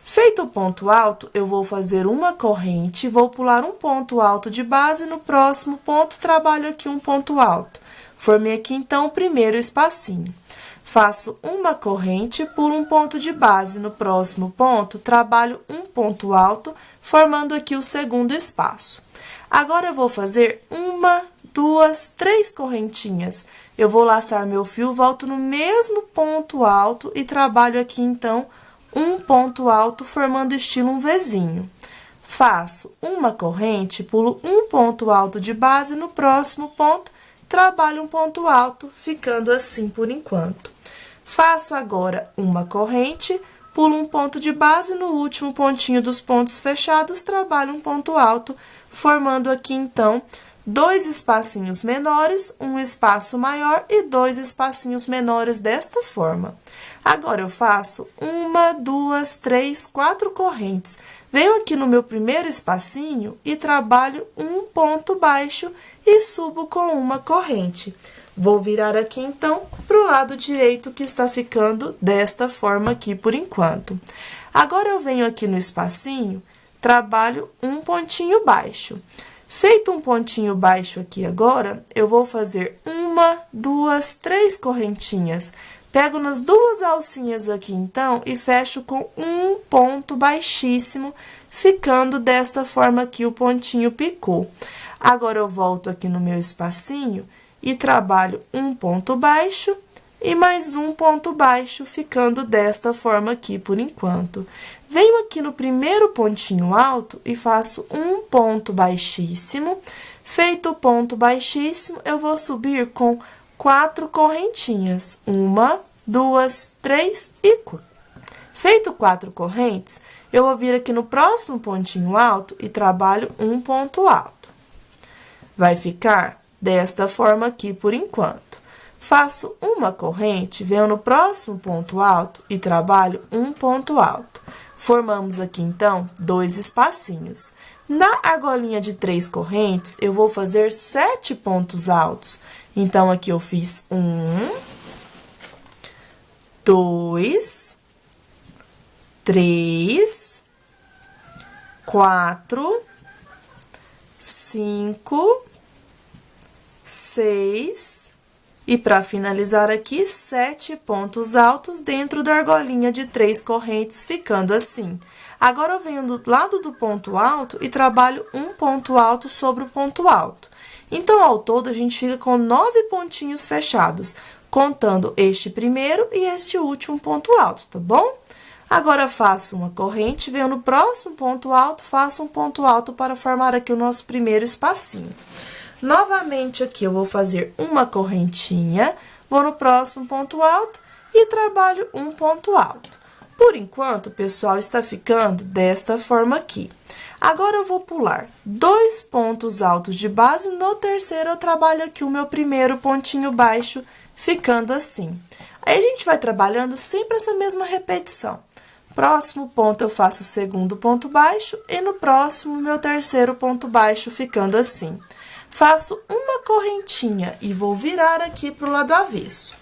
Feito o ponto alto, eu vou fazer uma corrente, vou pular um ponto alto de base, no próximo ponto, trabalho aqui um ponto alto. Formei aqui, então, o primeiro espacinho. Faço uma corrente, pulo um ponto de base, no próximo ponto, trabalho um ponto alto, formando aqui o 2º espaço. Agora, eu vou fazer 1, 2, 3 correntinhas. Eu vou laçar meu fio, volto no mesmo ponto alto e trabalho aqui, então, um ponto alto, formando estilo um Vzinho. Faço uma corrente, pulo um ponto alto de base, no próximo ponto, trabalho um ponto alto, ficando assim por enquanto. Faço agora uma corrente, pulo um ponto de base, no último pontinho dos pontos fechados, trabalho um ponto alto, formando aqui, então, 2 espacinhos menores, um espaço maior e 2 espacinhos menores desta forma. Agora, eu faço 1, 2, 3, 4 correntes. Venho aqui no meu primeiro espacinho e trabalho um ponto baixo e subo com uma corrente. Vou virar aqui, então, para o lado direito, que está ficando desta forma aqui por enquanto. Agora, eu venho aqui no espacinho, trabalho um pontinho baixo. Feito um pontinho baixo aqui agora, eu vou fazer 1, 2, 3 correntinhas. Pego nas 2 alcinhas aqui, então, e fecho com um ponto baixíssimo, ficando desta forma aqui o pontinho picô. Agora, eu volto aqui no meu espacinho e trabalho um ponto baixo e mais um ponto baixo, ficando desta forma aqui por enquanto. Venho aqui no primeiro pontinho alto e faço um ponto baixíssimo. Feito o ponto baixíssimo, eu vou subir com 4 correntinhas. 1, 2, 3 e 4. Feito 4 correntes, eu vou vir aqui no próximo pontinho alto e trabalho um ponto alto. Vai ficar desta forma aqui por enquanto. Faço uma corrente, venho no próximo ponto alto e trabalho um ponto alto. Formamos aqui, então, 2 espacinhos. Na argolinha de 3 correntes, eu vou fazer 7 pontos altos. Então, aqui eu fiz 1, 2, 3, 4, 5, 6 e para finalizar aqui, 7 pontos altos dentro da argolinha de 3 correntes, ficando assim. Agora, eu venho do lado do ponto alto e trabalho um ponto alto sobre o ponto alto. Então, ao todo, a gente fica com 9 pontinhos fechados, contando este primeiro e este último ponto alto, tá bom? Agora, faço uma corrente, venho no próximo ponto alto, faço um ponto alto para formar aqui o nosso primeiro espacinho. Novamente, aqui eu vou fazer uma correntinha, vou no próximo ponto alto e trabalho um ponto alto. Por enquanto, pessoal, está ficando desta forma aqui. Agora, eu vou pular 2 pontos altos de base, no terceiro eu trabalho aqui o meu primeiro pontinho baixo, ficando assim. Aí, a gente vai trabalhando sempre essa mesma repetição. Próximo ponto, eu faço o segundo ponto baixo e no próximo, meu terceiro ponto baixo, ficando assim. Faço uma correntinha e vou virar aqui para o lado avesso.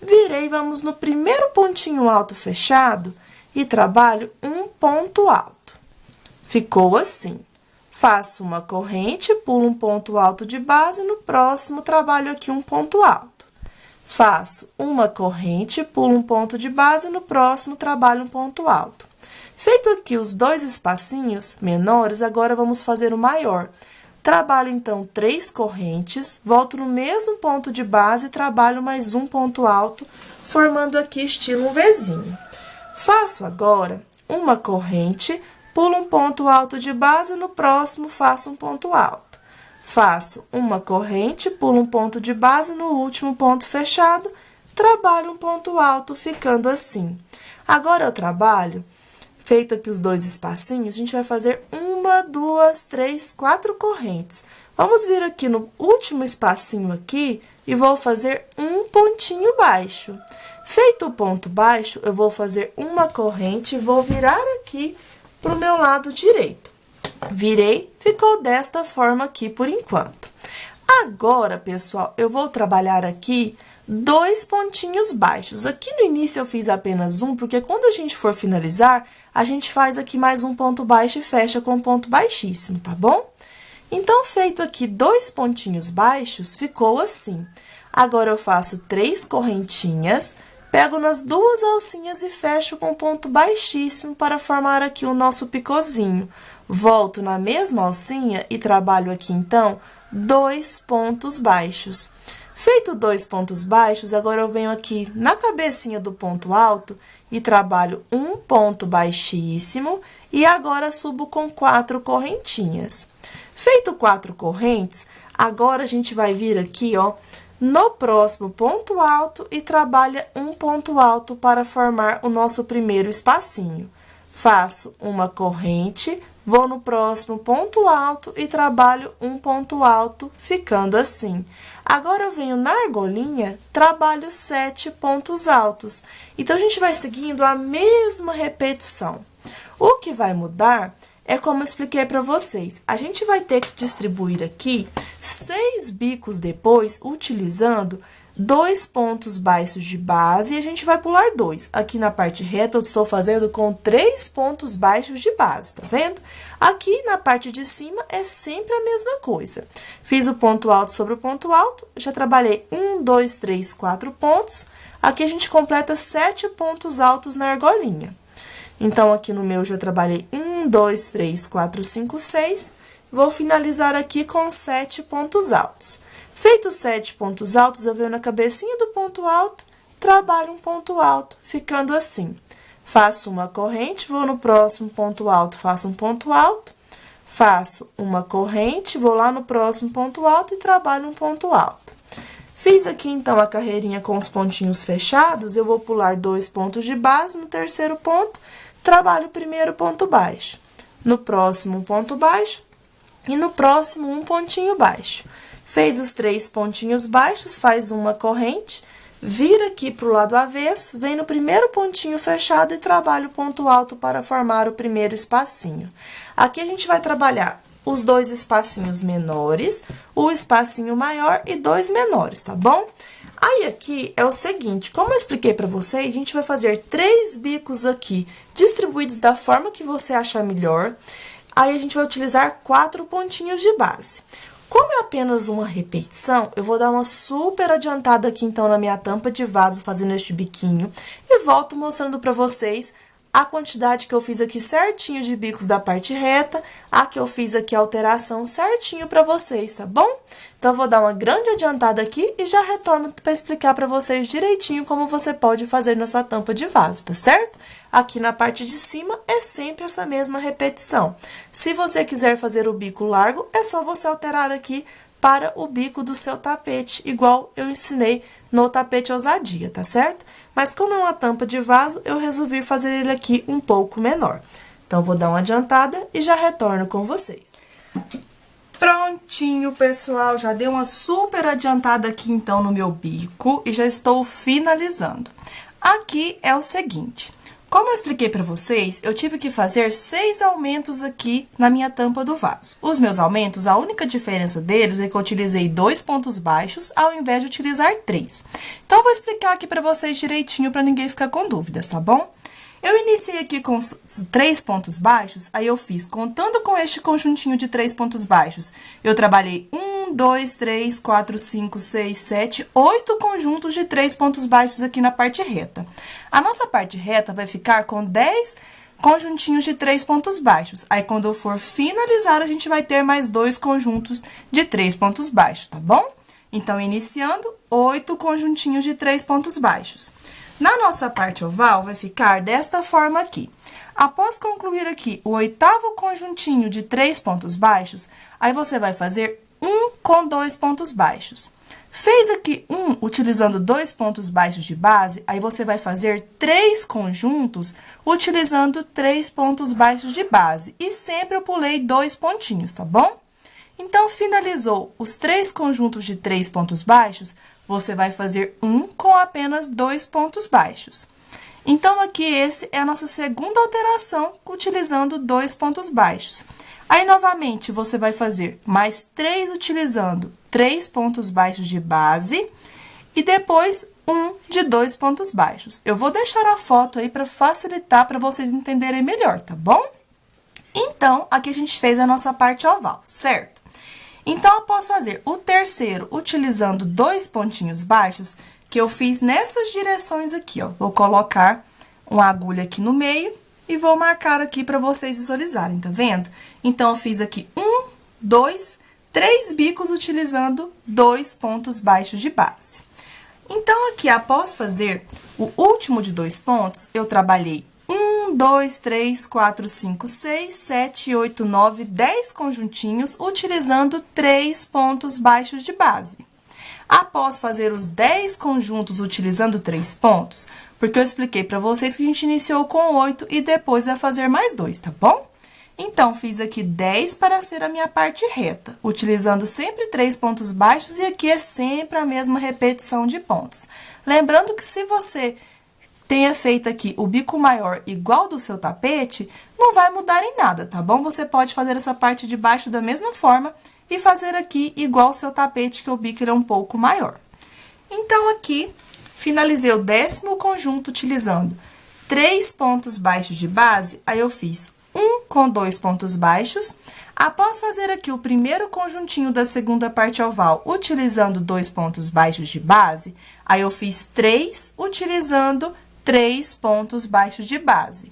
Virei, vamos no primeiro pontinho alto fechado e trabalho um ponto alto. Ficou assim. Faço uma corrente, pulo um ponto alto de base, no próximo trabalho aqui um ponto alto. Faço uma corrente, pulo um ponto de base, no próximo trabalho um ponto alto. Feito aqui os 2 espacinhos menores, agora vamos fazer o maior. Trabalho, então, 3 correntes, volto no mesmo ponto de base e trabalho mais um ponto alto, formando aqui estilo um Vzinho. Faço agora uma corrente, pulo um ponto alto de base, no próximo faço um ponto alto. Faço uma corrente, pulo um ponto de base, no último ponto fechado, trabalho um ponto alto, ficando assim. Agora, eu trabalho, feito aqui os 2 espacinhos, a gente vai fazer 1, 2, 3, 4 correntes. Vamos vir aqui no último espacinho aqui e vou fazer um pontinho baixo. Feito o ponto baixo, eu vou fazer uma corrente e vou virar aqui para o meu lado direito. Virei, ficou desta forma aqui por enquanto. Agora, pessoal, eu vou trabalhar aqui 2 pontinhos baixos. Aqui no início eu fiz apenas um, porque quando a gente for finalizar, a gente faz aqui mais um ponto baixo e fecha com um ponto baixíssimo, tá bom? Então, feito aqui 2 pontinhos baixos, ficou assim. Agora, eu faço 3 correntinhas, pego nas 2 alcinhas e fecho com ponto baixíssimo para formar aqui o nosso picôzinho. Volto na mesma alcinha e trabalho aqui, então, 2 pontos baixos. Feito 2 pontos baixos, agora eu venho aqui na cabecinha do ponto alto e trabalho um ponto baixíssimo e agora subo com 4 correntinhas. Feito 4 correntes, agora a gente vai vir aqui, ó, no próximo ponto alto e trabalha um ponto alto para formar o nosso primeiro espacinho. Faço uma corrente, vou no próximo ponto alto e trabalho um ponto alto, ficando assim. Agora, eu venho na argolinha, trabalho 7 pontos altos. Então, a gente vai seguindo a mesma repetição. O que vai mudar é como eu expliquei para vocês. A gente vai ter que distribuir aqui 6 bicos depois, utilizando 2 pontos baixos de base, e a gente vai pular 2. Aqui na parte reta, eu estou fazendo com 3 pontos baixos de base, tá vendo? Aqui na parte de cima, é sempre a mesma coisa. Fiz o ponto alto sobre o ponto alto, já trabalhei 1, 2, 3, 4 pontos. Aqui, a gente completa 7 pontos altos na argolinha. Então, aqui no meu, já trabalhei 1, 2, 3, 4, 5, 6. vou finalizar aqui com 7 pontos altos. Feitos 7 pontos altos, eu venho na cabecinha do ponto alto, trabalho um ponto alto, ficando assim. Faço uma corrente, vou no próximo ponto alto, faço um ponto alto, faço uma corrente, vou lá no próximo ponto alto e trabalho um ponto alto. Fiz aqui, então, a carreirinha com os pontinhos fechados, eu vou pular 2 pontos de base no terceiro ponto, trabalho o primeiro ponto baixo. No próximo, um ponto baixo e no próximo, um pontinho baixo. Fez os 3 pontinhos baixos, faz uma corrente, vira aqui para o lado avesso, vem no primeiro pontinho fechado e trabalha o ponto alto para formar o primeiro espacinho. Aqui a gente vai trabalhar os 2 espacinhos menores, o espacinho maior e 2 menores, tá bom? Aí, aqui é o seguinte, como eu expliquei para vocês, a gente vai fazer 3 bicos aqui, distribuídos da forma que você achar melhor. Aí, a gente vai utilizar 4 pontinhos de base. Como é apenas uma repetição, eu vou dar uma super adiantada aqui, então, na minha tampa de vaso, fazendo este biquinho. E volto mostrando para vocês a quantidade que eu fiz aqui certinho de bicos da parte reta, a que eu fiz aqui a alteração certinho para vocês, tá bom? Então, eu vou dar uma grande adiantada aqui e já retorno para explicar para vocês direitinho como você pode fazer na sua tampa de vaso, tá certo? Aqui na parte de cima é sempre essa mesma repetição. Se você quiser fazer o bico largo, é só você alterar aqui para o bico do seu tapete, igual eu ensinei no tapete ousadia, tá certo? Mas como é uma tampa de vaso, eu resolvi fazer ele aqui um pouco menor. Então, vou dar uma adiantada e já retorno com vocês. Prontinho, pessoal, já dei uma super adiantada aqui, então, no meu bico e já estou finalizando. Aqui é o seguinte, como eu expliquei para vocês, eu tive que fazer 6 aumentos aqui na minha tampa do vaso. Os meus aumentos, a única diferença deles é que eu utilizei 2 pontos baixos ao invés de utilizar 3. Então, eu vou explicar aqui para vocês direitinho para ninguém ficar com dúvidas, tá bom? Eu iniciei aqui com 3 pontos baixos, aí eu fiz, contando com este conjuntinho de 3 pontos baixos, eu trabalhei 1, 2, 3, 4, 5, 6, 7, 8 conjuntos de 3 pontos baixos aqui na parte reta. A nossa parte reta vai ficar com 10 conjuntinhos de 3 pontos baixos. Aí, quando eu for finalizar, a gente vai ter mais 2 conjuntos de 3 pontos baixos, tá bom? Então, iniciando, 8 conjuntinhos de 3 pontos baixos. Na nossa parte oval, vai ficar desta forma aqui. Após concluir aqui o 8º conjuntinho de 3 pontos baixos, aí você vai fazer 1 com 2 pontos baixos. Fez aqui 1 utilizando 2 pontos baixos de base, aí você vai fazer 3 conjuntos utilizando 3 pontos baixos de base. E sempre eu pulei 2 pontinhos, tá bom? Então, finalizou os 3 conjuntos de 3 pontos baixos, você vai fazer 1 com apenas 2 pontos baixos. Então, aqui, esse é a nossa segunda alteração, utilizando 2 pontos baixos. Aí, novamente, você vai fazer mais 3 utilizando 3 pontos baixos de base e depois 1 de 2 pontos baixos. Eu vou deixar a foto aí para facilitar para vocês entenderem melhor, tá bom? Então, aqui a gente fez a nossa parte oval, certo? Então, após fazer o terceiro utilizando 2 pontinhos baixos, que eu fiz nessas direções aqui, ó. Vou colocar uma agulha aqui no meio e vou marcar aqui para vocês visualizarem, tá vendo? Então, eu fiz aqui 1, 2, 3 bicos utilizando 2 pontos baixos de base. Então, aqui, após fazer o último de 2 pontos, eu trabalhei 1, 2, 3, 4, 5, 6, 7, 8, 9, 10 conjuntinhos, utilizando 3 pontos baixos de base. Após fazer os 10 conjuntos utilizando 3 pontos, porque eu expliquei para vocês que a gente iniciou com 8 e depois vai fazer mais 2, tá bom? Então, fiz aqui 10 para ser a minha parte reta, utilizando sempre 3 pontos baixos e aqui é sempre a mesma repetição de pontos. Lembrando que se você tenha feito aqui o bico maior igual do seu tapete, não vai mudar em nada, tá bom? Você pode fazer essa parte de baixo da mesma forma e fazer aqui igual o seu tapete, que o bico ele é um pouco maior. Então, aqui, finalizei o 10º conjunto utilizando 3 pontos baixos de base, aí eu fiz 1 com 2 pontos baixos. Após fazer aqui o primeiro conjuntinho da segunda parte oval, utilizando 2 pontos baixos de base, aí eu fiz 3 utilizando 3 pontos baixos de base.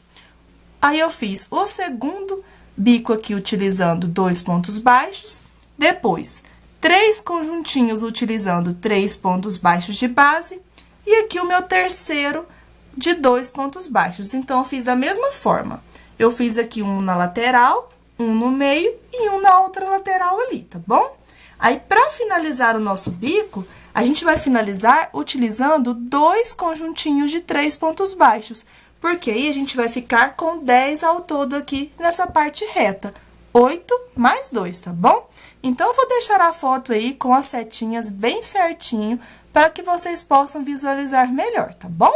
Aí, eu fiz o segundo bico aqui utilizando 2 pontos baixos, depois 3 conjuntinhos utilizando 3 pontos baixos de base, e aqui o meu terceiro de 2 pontos baixos. Então, eu fiz da mesma forma. Eu fiz aqui um na lateral, um no meio e um na outra lateral ali, tá bom? Aí, para finalizar o nosso bico, a gente vai finalizar utilizando 2 conjuntinhos de 3 pontos baixos, porque aí a gente vai ficar com 10 ao todo aqui nessa parte reta. 8 mais 2, tá bom? Então, eu vou deixar a foto aí com as setinhas bem certinho, para que vocês possam visualizar melhor, tá bom?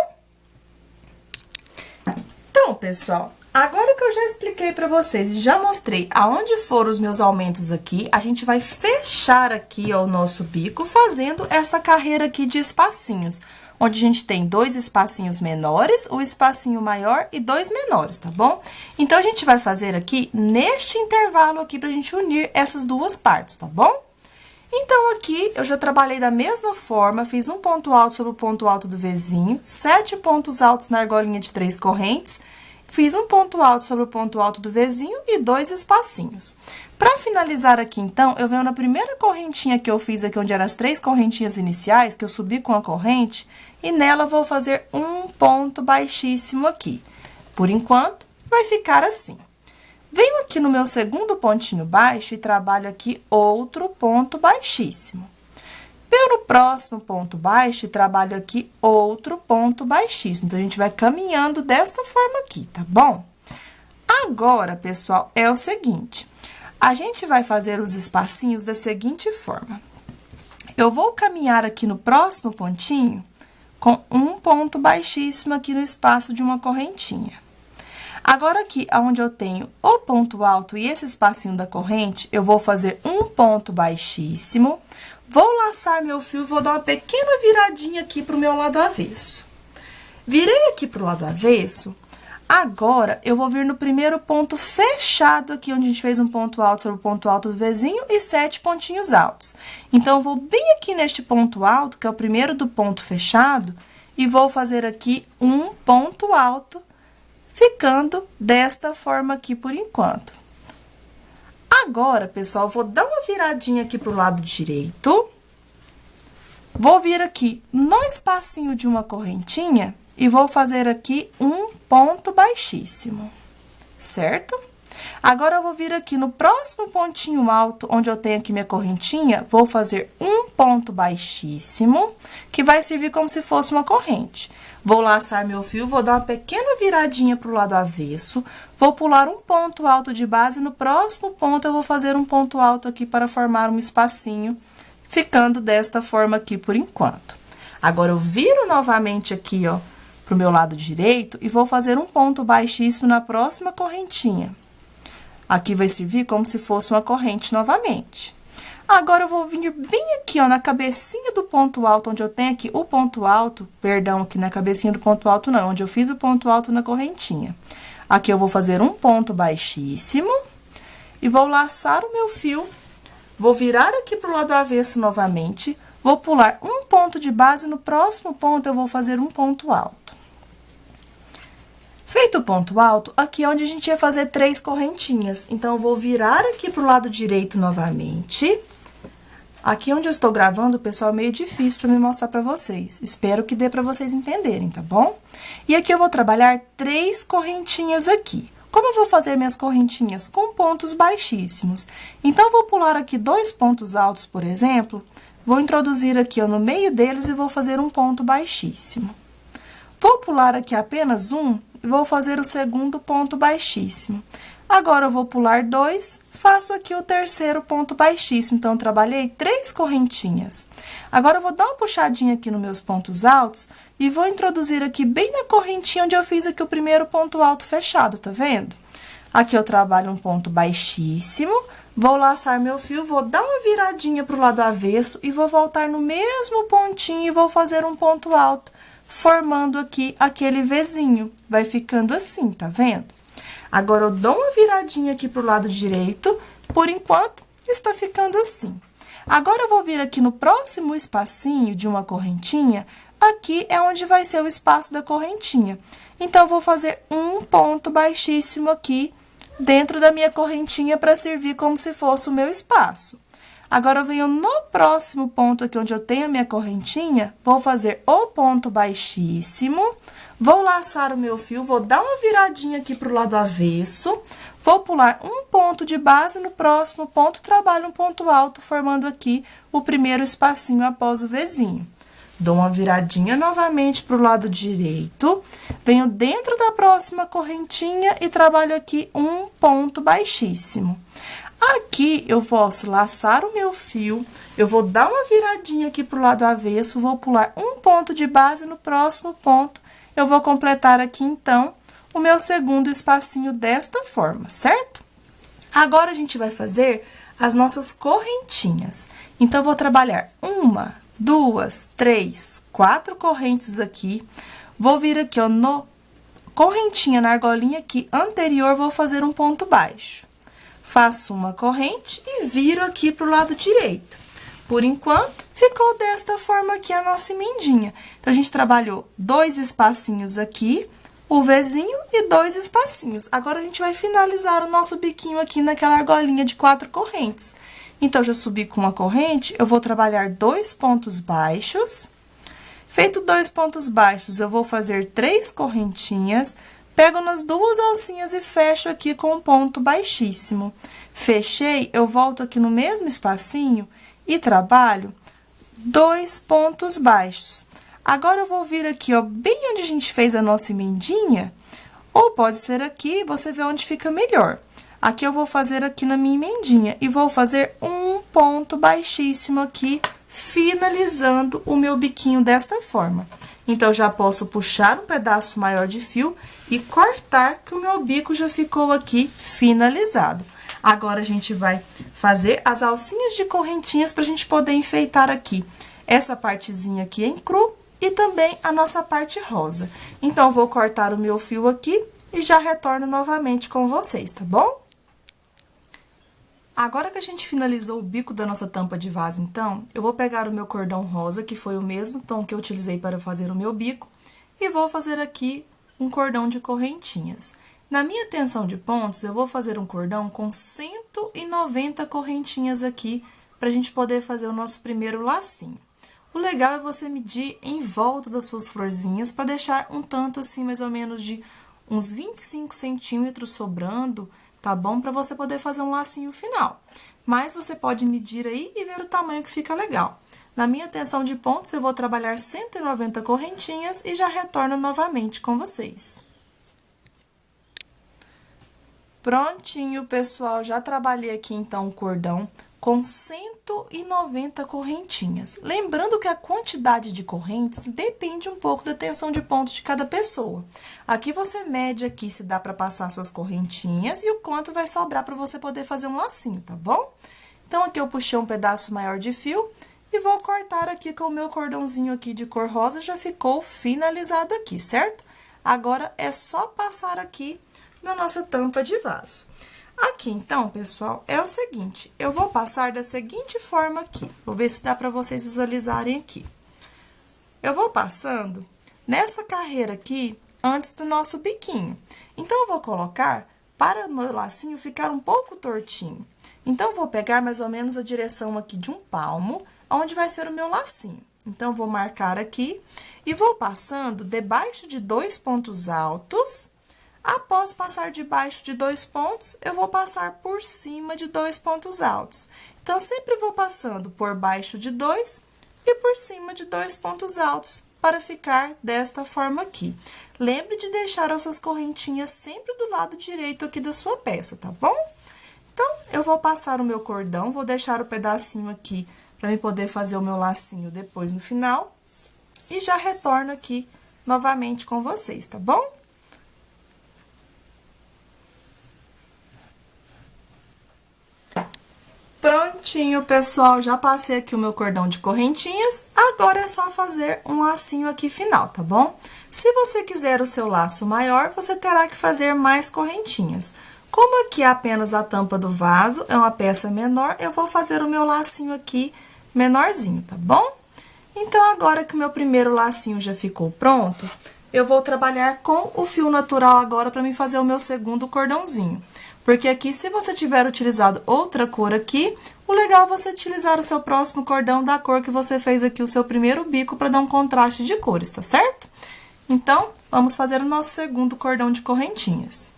Então, pessoal, agora que eu já expliquei para vocês e já mostrei aonde foram os meus aumentos aqui, a gente vai fechar aqui, ó, o nosso bico, fazendo essa carreira aqui de espacinhos, onde a gente tem 2 espacinhos menores, um espacinho maior e 2 menores, tá bom? Então, a gente vai fazer aqui neste intervalo aqui pra gente unir essas duas partes, tá bom? Então, aqui, eu já trabalhei da mesma forma, fiz um ponto alto sobre o ponto alto do vizinho, 7 pontos altos na argolinha de 3 correntes, fiz um ponto alto sobre o ponto alto do vizinho e 2 espacinhos. Para finalizar aqui, então, eu venho na primeira correntinha que eu fiz aqui, onde eram as 3 correntinhas iniciais, que eu subi com a corrente, e nela eu vou fazer um ponto baixíssimo aqui. Por enquanto, vai ficar assim. Venho aqui no meu segundo pontinho baixo e trabalho aqui outro ponto baixíssimo. Venho no próximo ponto baixo e trabalho aqui outro ponto baixíssimo. Então, a gente vai caminhando desta forma aqui, tá bom? Agora, pessoal, é o seguinte, a gente vai fazer os espacinhos da seguinte forma. Eu vou caminhar aqui no próximo pontinho com um ponto baixíssimo aqui no espaço de uma correntinha. Agora, aqui, onde eu tenho o ponto alto e esse espacinho da corrente, eu vou fazer um ponto baixíssimo, vou laçar meu fio e vou dar uma pequena viradinha aqui pro meu lado avesso. Virei aqui pro lado avesso, agora, eu vou vir no primeiro ponto fechado aqui, onde a gente fez um ponto alto sobre o ponto alto do vizinho e 7 pontinhos altos. Então, eu vou bem aqui neste ponto alto, que é o primeiro do ponto fechado, e vou fazer aqui um ponto alto, ficando desta forma aqui por enquanto. Agora, pessoal, vou dar uma viradinha aqui pro lado direito. Vou vir aqui no espacinho de uma correntinha e vou fazer aqui um ponto baixíssimo, certo? Agora, eu vou vir aqui no próximo pontinho alto, onde eu tenho aqui minha correntinha, vou fazer um ponto baixíssimo, que vai servir como se fosse uma corrente. Vou laçar meu fio, vou dar uma pequena viradinha pro lado avesso, vou pular um ponto alto de base, no próximo ponto eu vou fazer um ponto alto aqui para formar um espacinho, ficando desta forma aqui por enquanto. Agora, eu viro novamente aqui, ó, pro meu lado direito e vou fazer um ponto baixíssimo na próxima correntinha. Aqui vai servir como se fosse uma corrente novamente. Agora, eu vou vir bem aqui, ó, na cabecinha do ponto alto, onde eu tenho aqui o ponto alto, perdão, aqui na cabecinha do ponto alto não, onde eu fiz o ponto alto na correntinha. Aqui eu vou fazer um ponto baixíssimo e vou laçar o meu fio, vou virar aqui pro lado avesso novamente, vou pular um ponto de base, no próximo ponto eu vou fazer um ponto alto. Feito o ponto alto, aqui é onde a gente ia fazer 3 correntinhas. Então, eu vou virar aqui pro lado direito novamente. Aqui onde eu estou gravando, pessoal, é meio difícil para me mostrar para vocês. Espero que dê para vocês entenderem, tá bom? E aqui eu vou trabalhar 3 correntinhas aqui. Como eu vou fazer minhas correntinhas? Com pontos baixíssimos. Então, eu vou pular aqui 2 pontos altos, por exemplo. Vou introduzir aqui, ó, no meio deles e vou fazer um ponto baixíssimo. Vou pular aqui apenas um e vou fazer o segundo ponto baixíssimo. Agora, eu vou pular 2, faço aqui o terceiro ponto baixíssimo. Então, eu trabalhei 3 correntinhas. Agora, eu vou dar uma puxadinha aqui nos meus pontos altos e vou introduzir aqui bem na correntinha onde eu fiz aqui o primeiro ponto alto fechado, tá vendo? Aqui eu trabalho um ponto baixíssimo, vou laçar meu fio, vou dar uma viradinha pro lado avesso e vou voltar no mesmo pontinho e vou fazer um ponto alto, formando aqui aquele Vzinho. Vai ficando assim, tá vendo? Agora, eu dou uma viradinha aqui pro lado direito, por enquanto, está ficando assim. Agora, eu vou vir aqui no próximo espacinho de uma correntinha, aqui é onde vai ser o espaço da correntinha. Então, eu vou fazer um ponto baixíssimo aqui, dentro da minha correntinha para servir como se fosse o meu espaço. Agora, eu venho no próximo ponto aqui, onde eu tenho a minha correntinha, vou fazer o ponto baixíssimo, vou laçar o meu fio, vou dar uma viradinha aqui pro lado avesso, vou pular um ponto de base, no próximo ponto, trabalho um ponto alto, formando aqui o primeiro espacinho após o Vzinho. Dou uma viradinha novamente pro lado direito, venho dentro da próxima correntinha e trabalho aqui um ponto baixíssimo. Aqui, eu posso laçar o meu fio, eu vou dar uma viradinha aqui pro lado avesso, vou pular um ponto de base, no próximo ponto, eu vou completar aqui, então, o meu segundo espacinho desta forma, certo? Agora, a gente vai fazer as nossas correntinhas. Então, eu vou trabalhar 1, 2, 3, 4 correntes aqui, vou vir aqui, ó, no correntinha, na argolinha aqui anterior, vou fazer um ponto baixo. Faço uma corrente e viro aqui pro lado direito. Por enquanto, ficou desta forma aqui a nossa emendinha. Então, a gente trabalhou 2 espacinhos aqui, o Vzinho e 2 espacinhos. Agora, a gente vai finalizar o nosso biquinho aqui naquela argolinha de 4 correntes. Então, já subi com uma corrente, eu vou trabalhar 2 pontos baixos. Feito 2 pontos baixos, eu vou fazer 3 correntinhas. Pego nas 2 alcinhas e fecho aqui com um ponto baixíssimo. Fechei, eu volto aqui no mesmo espacinho e trabalho 2 pontos baixos. Agora, eu vou vir aqui, ó, bem onde a gente fez a nossa emendinha, ou pode ser aqui, você vê onde fica melhor. Aqui, eu vou fazer aqui na minha emendinha e vou fazer um ponto baixíssimo aqui, finalizando o meu biquinho desta forma. Então, já posso puxar um pedaço maior de fio e cortar, que o meu bico já ficou aqui finalizado. Agora, a gente vai fazer as alcinhas de correntinhas pra gente poder enfeitar aqui essa partezinha aqui em cru e também a nossa parte rosa. Então, vou cortar o meu fio aqui e já retorno novamente com vocês, tá bom? Agora que a gente finalizou o bico da nossa tampa de vaso, então, eu vou pegar o meu cordão rosa, que foi o mesmo tom que eu utilizei para fazer o meu bico, e vou fazer aqui um cordão de correntinhas. Na minha tensão de pontos, eu vou fazer um cordão com 190 correntinhas aqui, pra gente poder fazer o nosso primeiro lacinho. O legal é você medir em volta das suas florzinhas, para deixar um tanto assim, mais ou menos de uns 25 centímetros sobrando, tá bom? Pra você poder fazer um lacinho final. Mas você pode medir aí e ver o tamanho que fica legal. Na minha tensão de pontos, eu vou trabalhar 190 correntinhas e já retorno novamente com vocês. Prontinho, pessoal, já trabalhei aqui, então, o cordão com 190 correntinhas. Lembrando que a quantidade de correntes depende um pouco da tensão de pontos de cada pessoa. Aqui você mede aqui se dá para passar suas correntinhas e o quanto vai sobrar para você poder fazer um lacinho, tá bom? Então, aqui eu puxei um pedaço maior de fio e vou cortar aqui com o meu cordãozinho aqui de cor rosa, já ficou finalizado aqui, certo? Agora, é só passar aqui na nossa tampa de vaso. Aqui, então, pessoal, é o seguinte, eu vou passar da seguinte forma aqui. Vou ver se dá pra vocês visualizarem aqui. Eu vou passando nessa carreira aqui, antes do nosso biquinho. Então, eu vou colocar, para o meu lacinho ficar um pouco tortinho. Então, eu vou pegar mais ou menos a direção aqui de um palmo, onde vai ser o meu lacinho. Então, vou marcar aqui e vou passando debaixo de 2 pontos altos. Após passar debaixo de 2 pontos, eu vou passar por cima de 2 pontos altos. Então, sempre vou passando por baixo de 2 e por cima de 2 pontos altos, para ficar desta forma aqui. Lembre de deixar as suas correntinhas sempre do lado direito aqui da sua peça, tá bom? Então, eu vou passar o meu cordão, vou deixar o pedacinho aqui, para eu poder fazer o meu lacinho depois no final. E já retorno aqui novamente com vocês, tá bom? Prontinho, pessoal, já passei aqui o meu cordão de correntinhas, agora é só fazer um lacinho aqui final, tá bom? Se você quiser o seu laço maior, você terá que fazer mais correntinhas. Como aqui é apenas a tampa do vaso, é uma peça menor, eu vou fazer o meu lacinho aqui menorzinho, tá bom? Então, agora que o meu primeiro lacinho já ficou pronto, eu vou trabalhar com o fio natural agora para mim fazer o meu segundo cordãozinho. Porque aqui, se você tiver utilizado outra cor aqui, o legal é você utilizar o seu próximo cordão da cor que você fez aqui, o seu primeiro bico, para dar um contraste de cores, tá certo? Então, vamos fazer o nosso segundo cordão de correntinhas.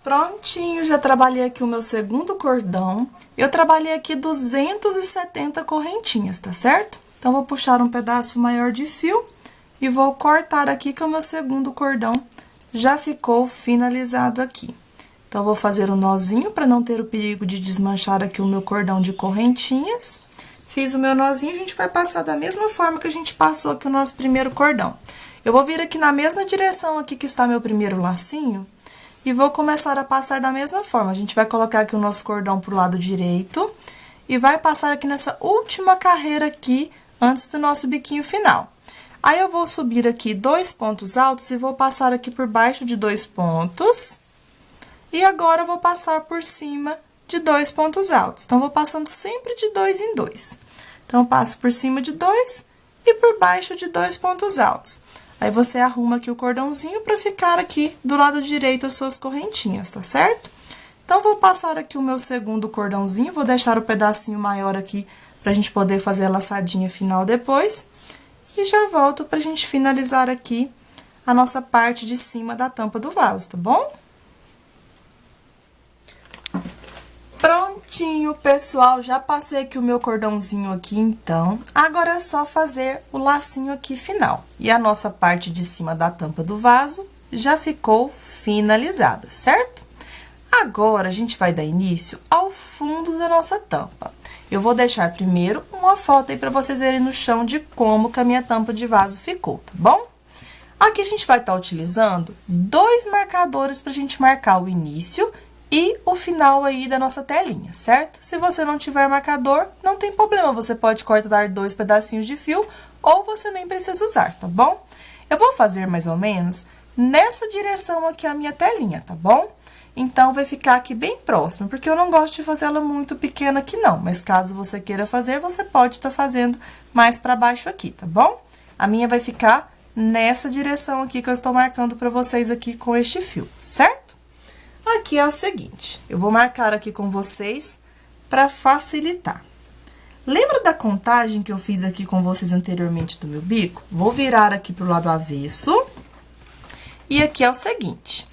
Prontinho, já trabalhei aqui o meu segundo cordão. Eu trabalhei aqui 270 correntinhas, tá certo? Então, vou puxar um pedaço maior de fio e vou cortar aqui que o meu segundo cordão já ficou finalizado aqui. Então, vou fazer um nozinho para não ter o perigo de desmanchar aqui o meu cordão de correntinhas. Fiz o meu nozinho, a gente vai passar da mesma forma que a gente passou aqui o nosso primeiro cordão. Eu vou vir aqui na mesma direção aqui que está meu primeiro lacinho e vou começar a passar da mesma forma. A gente vai colocar aqui o nosso cordão pro lado direito e vai passar aqui nessa última carreira aqui antes do nosso biquinho final. Aí, eu vou subir aqui 2 pontos altos e vou passar aqui por baixo de 2 pontos. E agora, eu vou passar por cima de 2 pontos altos. Então, vou passando sempre de 2 em 2. Então, eu passo por cima de 2 e por baixo de 2 pontos altos. Aí, você arruma aqui o cordãozinho para ficar aqui do lado direito as suas correntinhas, tá certo? Então, vou passar aqui o meu segundo cordãozinho, vou deixar o pedacinho maior aqui pra gente poder fazer a laçadinha final depois. E já volto pra gente finalizar aqui a nossa parte de cima da tampa do vaso, tá bom? Prontinho, pessoal, já passei aqui o meu cordãozinho aqui, então, agora é só fazer o lacinho aqui final. E a nossa parte de cima da tampa do vaso já ficou finalizada, certo? Agora, a gente vai dar início ao fundo da nossa tampa. Eu vou deixar primeiro uma foto aí pra vocês verem no chão de como que a minha tampa de vaso ficou, tá bom? Aqui a gente vai estar utilizando 2 marcadores pra gente marcar o início e o final aí da nossa telinha, certo? Se você não tiver marcador, não tem problema, você pode cortar 2 pedacinhos de fio ou você nem precisa usar, tá bom? Eu vou fazer mais ou menos nessa direção aqui a minha telinha, tá bom? Então, vai ficar aqui bem próximo, porque eu não gosto de fazer ela muito pequena aqui não, mas caso você queira fazer, você pode estar fazendo mais pra baixo aqui, tá bom? A minha vai ficar nessa direção aqui que eu estou marcando pra vocês aqui com este fio, certo? Aqui é o seguinte, eu vou marcar aqui com vocês pra facilitar. Lembra da contagem que eu fiz aqui com vocês anteriormente do meu bico? Vou virar aqui pro lado avesso. E aqui é o seguinte,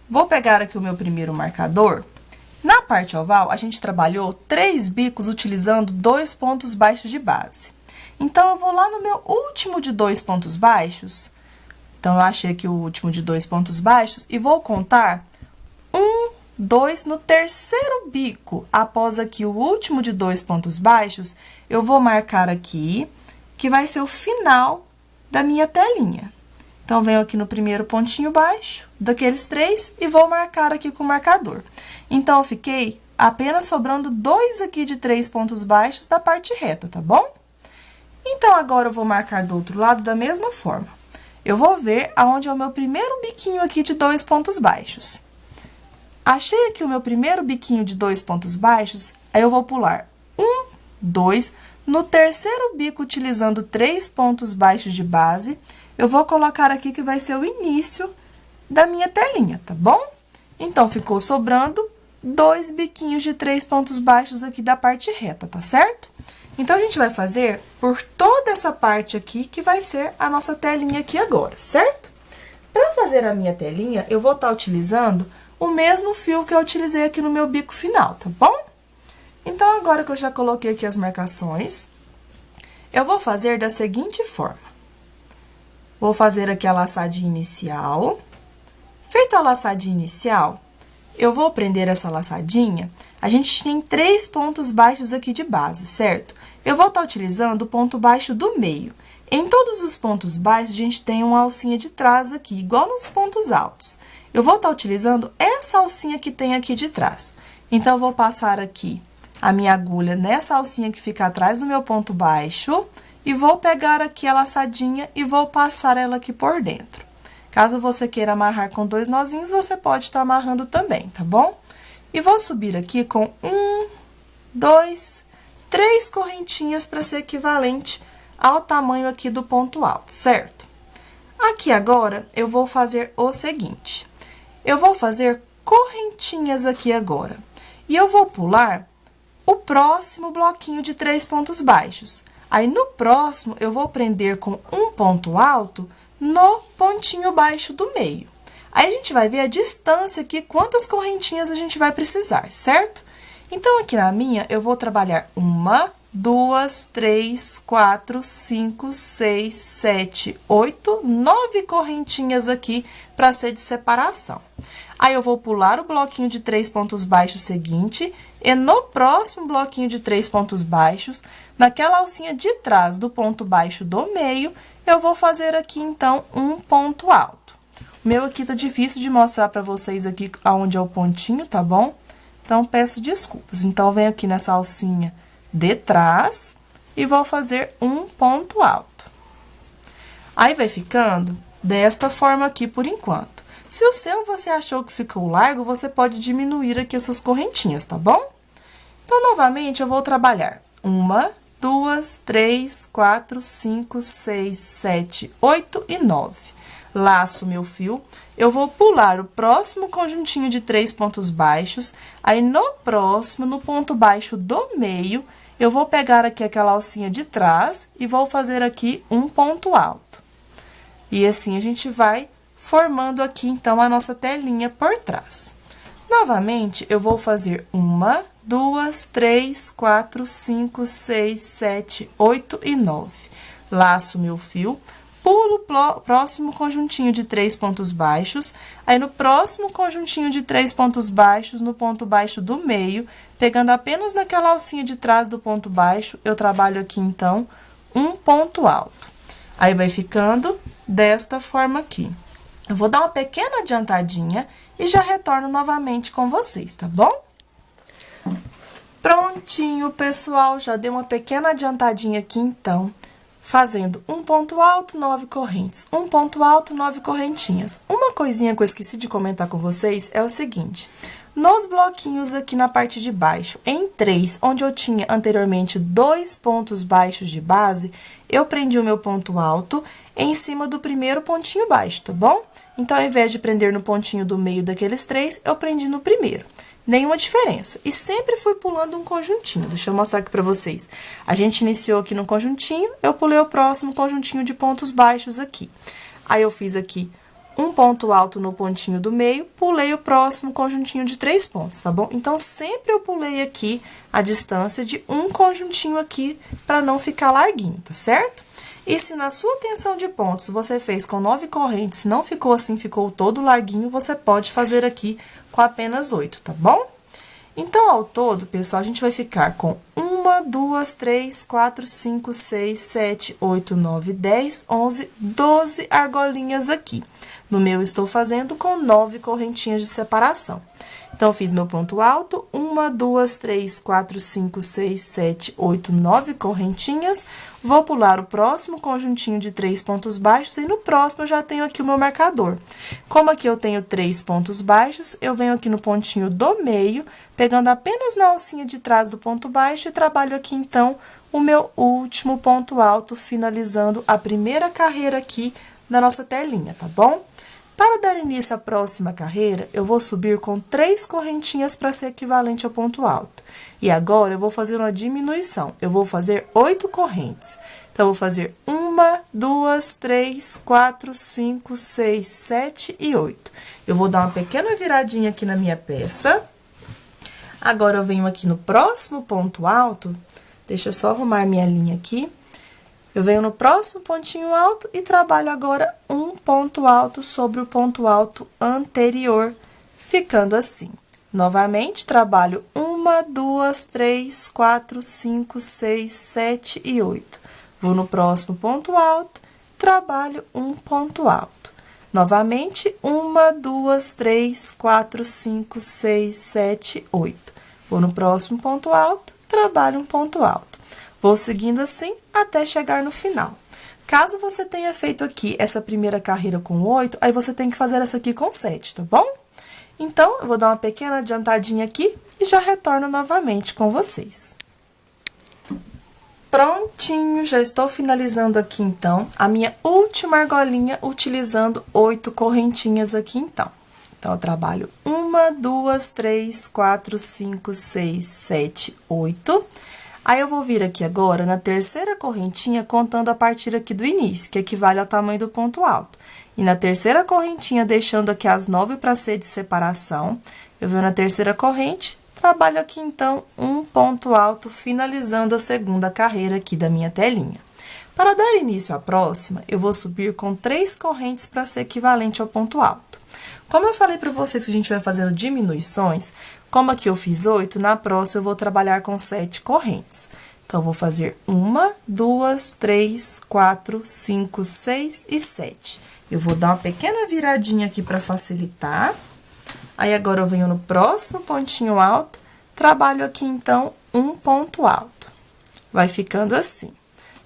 vou pegar aqui o meu primeiro marcador. Na parte oval, a gente trabalhou 3 bicos utilizando 2 pontos baixos de base. Então, eu vou lá no meu último de 2 pontos baixos. Então, eu achei aqui o último de 2 pontos baixos e vou contar 1, 2, no terceiro bico, após aqui o último de 2 pontos baixos, eu vou marcar aqui, que vai ser o final da minha telinha. Então, venho aqui no primeiro pontinho baixo, daqueles 3, e vou marcar aqui com o marcador. Então, eu fiquei apenas sobrando 2 aqui de 3 pontos baixos da parte reta, tá bom? Então, agora, eu vou marcar do outro lado da mesma forma. Eu vou ver aonde é o meu primeiro biquinho aqui de 2 pontos baixos. Achei aqui o meu primeiro biquinho de 2 pontos baixos, aí eu vou pular 1, 2, no terceiro bico, utilizando 3 pontos baixos de base, eu vou colocar aqui que vai ser o início da minha telinha, tá bom? Então, ficou sobrando 2 biquinhos de 3 pontos baixos aqui da parte reta, tá certo? Então, a gente vai fazer por toda essa parte aqui, que vai ser a nossa telinha aqui agora, certo? Para fazer a minha telinha, eu vou estar utilizando o mesmo fio que eu utilizei aqui no meu bico final, tá bom? Então, agora que eu já coloquei aqui as marcações, eu vou fazer da seguinte forma. Vou fazer aqui a laçadinha inicial. Feita a laçadinha inicial, eu vou prender essa laçadinha. A gente tem 3 pontos baixos aqui de base, certo? Eu vou estar utilizando o ponto baixo do meio. Em todos os pontos baixos, a gente tem uma alcinha de trás aqui, igual nos pontos altos. Eu vou estar utilizando essa alcinha que tem aqui de trás. Então, eu vou passar aqui a minha agulha nessa alcinha que fica atrás do meu ponto baixo e vou pegar aqui a laçadinha e vou passar ela aqui por dentro. Caso você queira amarrar com 2 nozinhos, você pode estar amarrando também, tá bom? E vou subir aqui com 1, 2, 3 correntinhas para ser equivalente ao tamanho aqui do ponto alto, certo? Aqui agora, eu vou fazer o seguinte. Eu vou fazer correntinhas aqui agora. E eu vou pular o próximo bloquinho de 3 pontos baixos. Aí, no próximo, eu vou prender com um ponto alto no pontinho baixo do meio. Aí, a gente vai ver a distância aqui, quantas correntinhas a gente vai precisar, certo? Então, aqui na minha, eu vou trabalhar 1, 2, 3, 4, 5, 6, 7, 8, 9 correntinhas aqui para ser de separação. Aí, eu vou pular o bloquinho de 3 pontos baixos seguinte, e no próximo bloquinho de 3 pontos baixos, naquela alcinha de trás do ponto baixo do meio, eu vou fazer aqui, então, um ponto alto. O meu aqui tá difícil de mostrar para vocês aqui aonde é o pontinho, tá bom? Então, peço desculpas. Então, venho aqui nessa alcinha de trás e vou fazer um ponto alto. Aí, vai ficando desta forma aqui por enquanto. Se o seu você achou que ficou largo, você pode diminuir aqui as suas correntinhas, tá bom? Então, novamente, eu vou trabalhar 1, 2, 3, 4, 5, 6, 7, 8 e 9. Laço meu fio, eu vou pular o próximo conjuntinho de 3 pontos baixos, aí no próximo, no ponto baixo do meio, eu vou pegar aqui aquela alcinha de trás e vou fazer aqui um ponto alto. E assim, a gente vai formando aqui, então, a nossa telinha por trás. Novamente, eu vou fazer 1, 2, 3, 4, 5, 6, 7, 8 e 9. Laço meu fio, pulo o próximo conjuntinho de 3 pontos baixos, aí no próximo conjuntinho de 3 pontos baixos, no ponto baixo do meio, pegando apenas naquela alcinha de trás do ponto baixo, eu trabalho aqui, então, um ponto alto. Aí, vai ficando desta forma aqui. Eu vou dar uma pequena adiantadinha e já retorno novamente com vocês, tá bom? Prontinho, pessoal, já dei uma pequena adiantadinha aqui, então, fazendo um ponto alto, 9 correntes. Um ponto alto, 9 correntinhas. Uma coisinha que eu esqueci de comentar com vocês é o seguinte: nos bloquinhos aqui na parte de baixo, em 3, onde eu tinha anteriormente 2 pontos baixos de base, eu prendi o meu ponto alto em cima do primeiro pontinho baixo, tá bom? Então, ao invés de prender no pontinho do meio daqueles 3, eu prendi no primeiro. Nenhuma diferença. E sempre fui pulando um conjuntinho. Deixa eu mostrar aqui pra vocês. A gente iniciou aqui no conjuntinho, eu pulei o próximo conjuntinho de pontos baixos aqui. Aí, eu fiz aqui um ponto alto no pontinho do meio, pulei o próximo conjuntinho de 3 pontos, tá bom? Então, sempre eu pulei aqui a distância de um conjuntinho aqui, pra não ficar larguinho, tá certo? E se na sua tensão de pontos você fez com 9 correntes, não ficou assim, ficou todo larguinho, você pode fazer aqui com apenas 8, tá bom? Então, ao todo, pessoal, a gente vai ficar com 1, 2, 3, 4, 5, 6, 7, 8, 9, 10, 11, 12 argolinhas aqui. No meu, estou fazendo com 9 correntinhas de separação. Então, eu fiz meu ponto alto, 1, 2, 3, 4, 5, 6, 7, 8, 9 correntinhas. Vou pular o próximo conjuntinho de 3 pontos baixos e no próximo eu já tenho aqui o meu marcador. Como aqui eu tenho 3 pontos baixos, eu venho aqui no pontinho do meio, pegando apenas na alcinha de trás do ponto baixo e trabalho aqui, então, o meu último ponto alto, finalizando a primeira carreira aqui da nossa telinha, tá bom? Para dar início à próxima carreira, eu vou subir com 3 correntinhas para ser equivalente ao ponto alto. E agora, eu vou fazer uma diminuição. Eu vou fazer 8 correntes. Então, eu vou fazer 1, 2, 3, 4, 5, 6, 7 e 8. Eu vou dar uma pequena viradinha aqui na minha peça. Agora, eu venho aqui no próximo ponto alto. Deixa eu só arrumar minha linha aqui. Eu venho no próximo pontinho alto e trabalho agora um ponto alto sobre o ponto alto anterior, ficando assim. Novamente, trabalho 1, 2, 3, 4, 5, 6, 7 e 8. Vou no próximo ponto alto, trabalho um ponto alto. Novamente, 1, 2, 3, 4, 5, 6, 7, 8. Vou no próximo ponto alto, trabalho um ponto alto. Vou seguindo assim até chegar no final. Caso você tenha feito aqui essa primeira carreira com 8, aí você tem que fazer essa aqui com 7, tá bom? Então, eu vou dar uma pequena adiantadinha aqui e já retorno novamente com vocês. Prontinho, já estou finalizando aqui, então, a minha última argolinha, utilizando 8 correntinhas aqui, então. Então, eu trabalho 1, 2, 3, 4, 5, 6, 7, 8. Aí, eu vou vir aqui agora na terceira correntinha, contando a partir aqui do início, que equivale ao tamanho do ponto alto. E na terceira correntinha, deixando aqui as 9 para ser de separação, eu venho na terceira corrente, trabalho aqui, então, um ponto alto, finalizando a segunda carreira aqui da minha telinha. Para dar início à próxima, eu vou subir com 3 correntes para ser equivalente ao ponto alto. Como eu falei para vocês que a gente vai fazendo diminuições, como aqui eu fiz 8, na próxima eu vou trabalhar com 7 correntes. Então, eu vou fazer 1, 2, 3, 4, 5, 6 e 7. Eu vou dar uma pequena viradinha aqui para facilitar. Aí, agora, eu venho no próximo pontinho alto, trabalho aqui, então, um ponto alto. Vai ficando assim.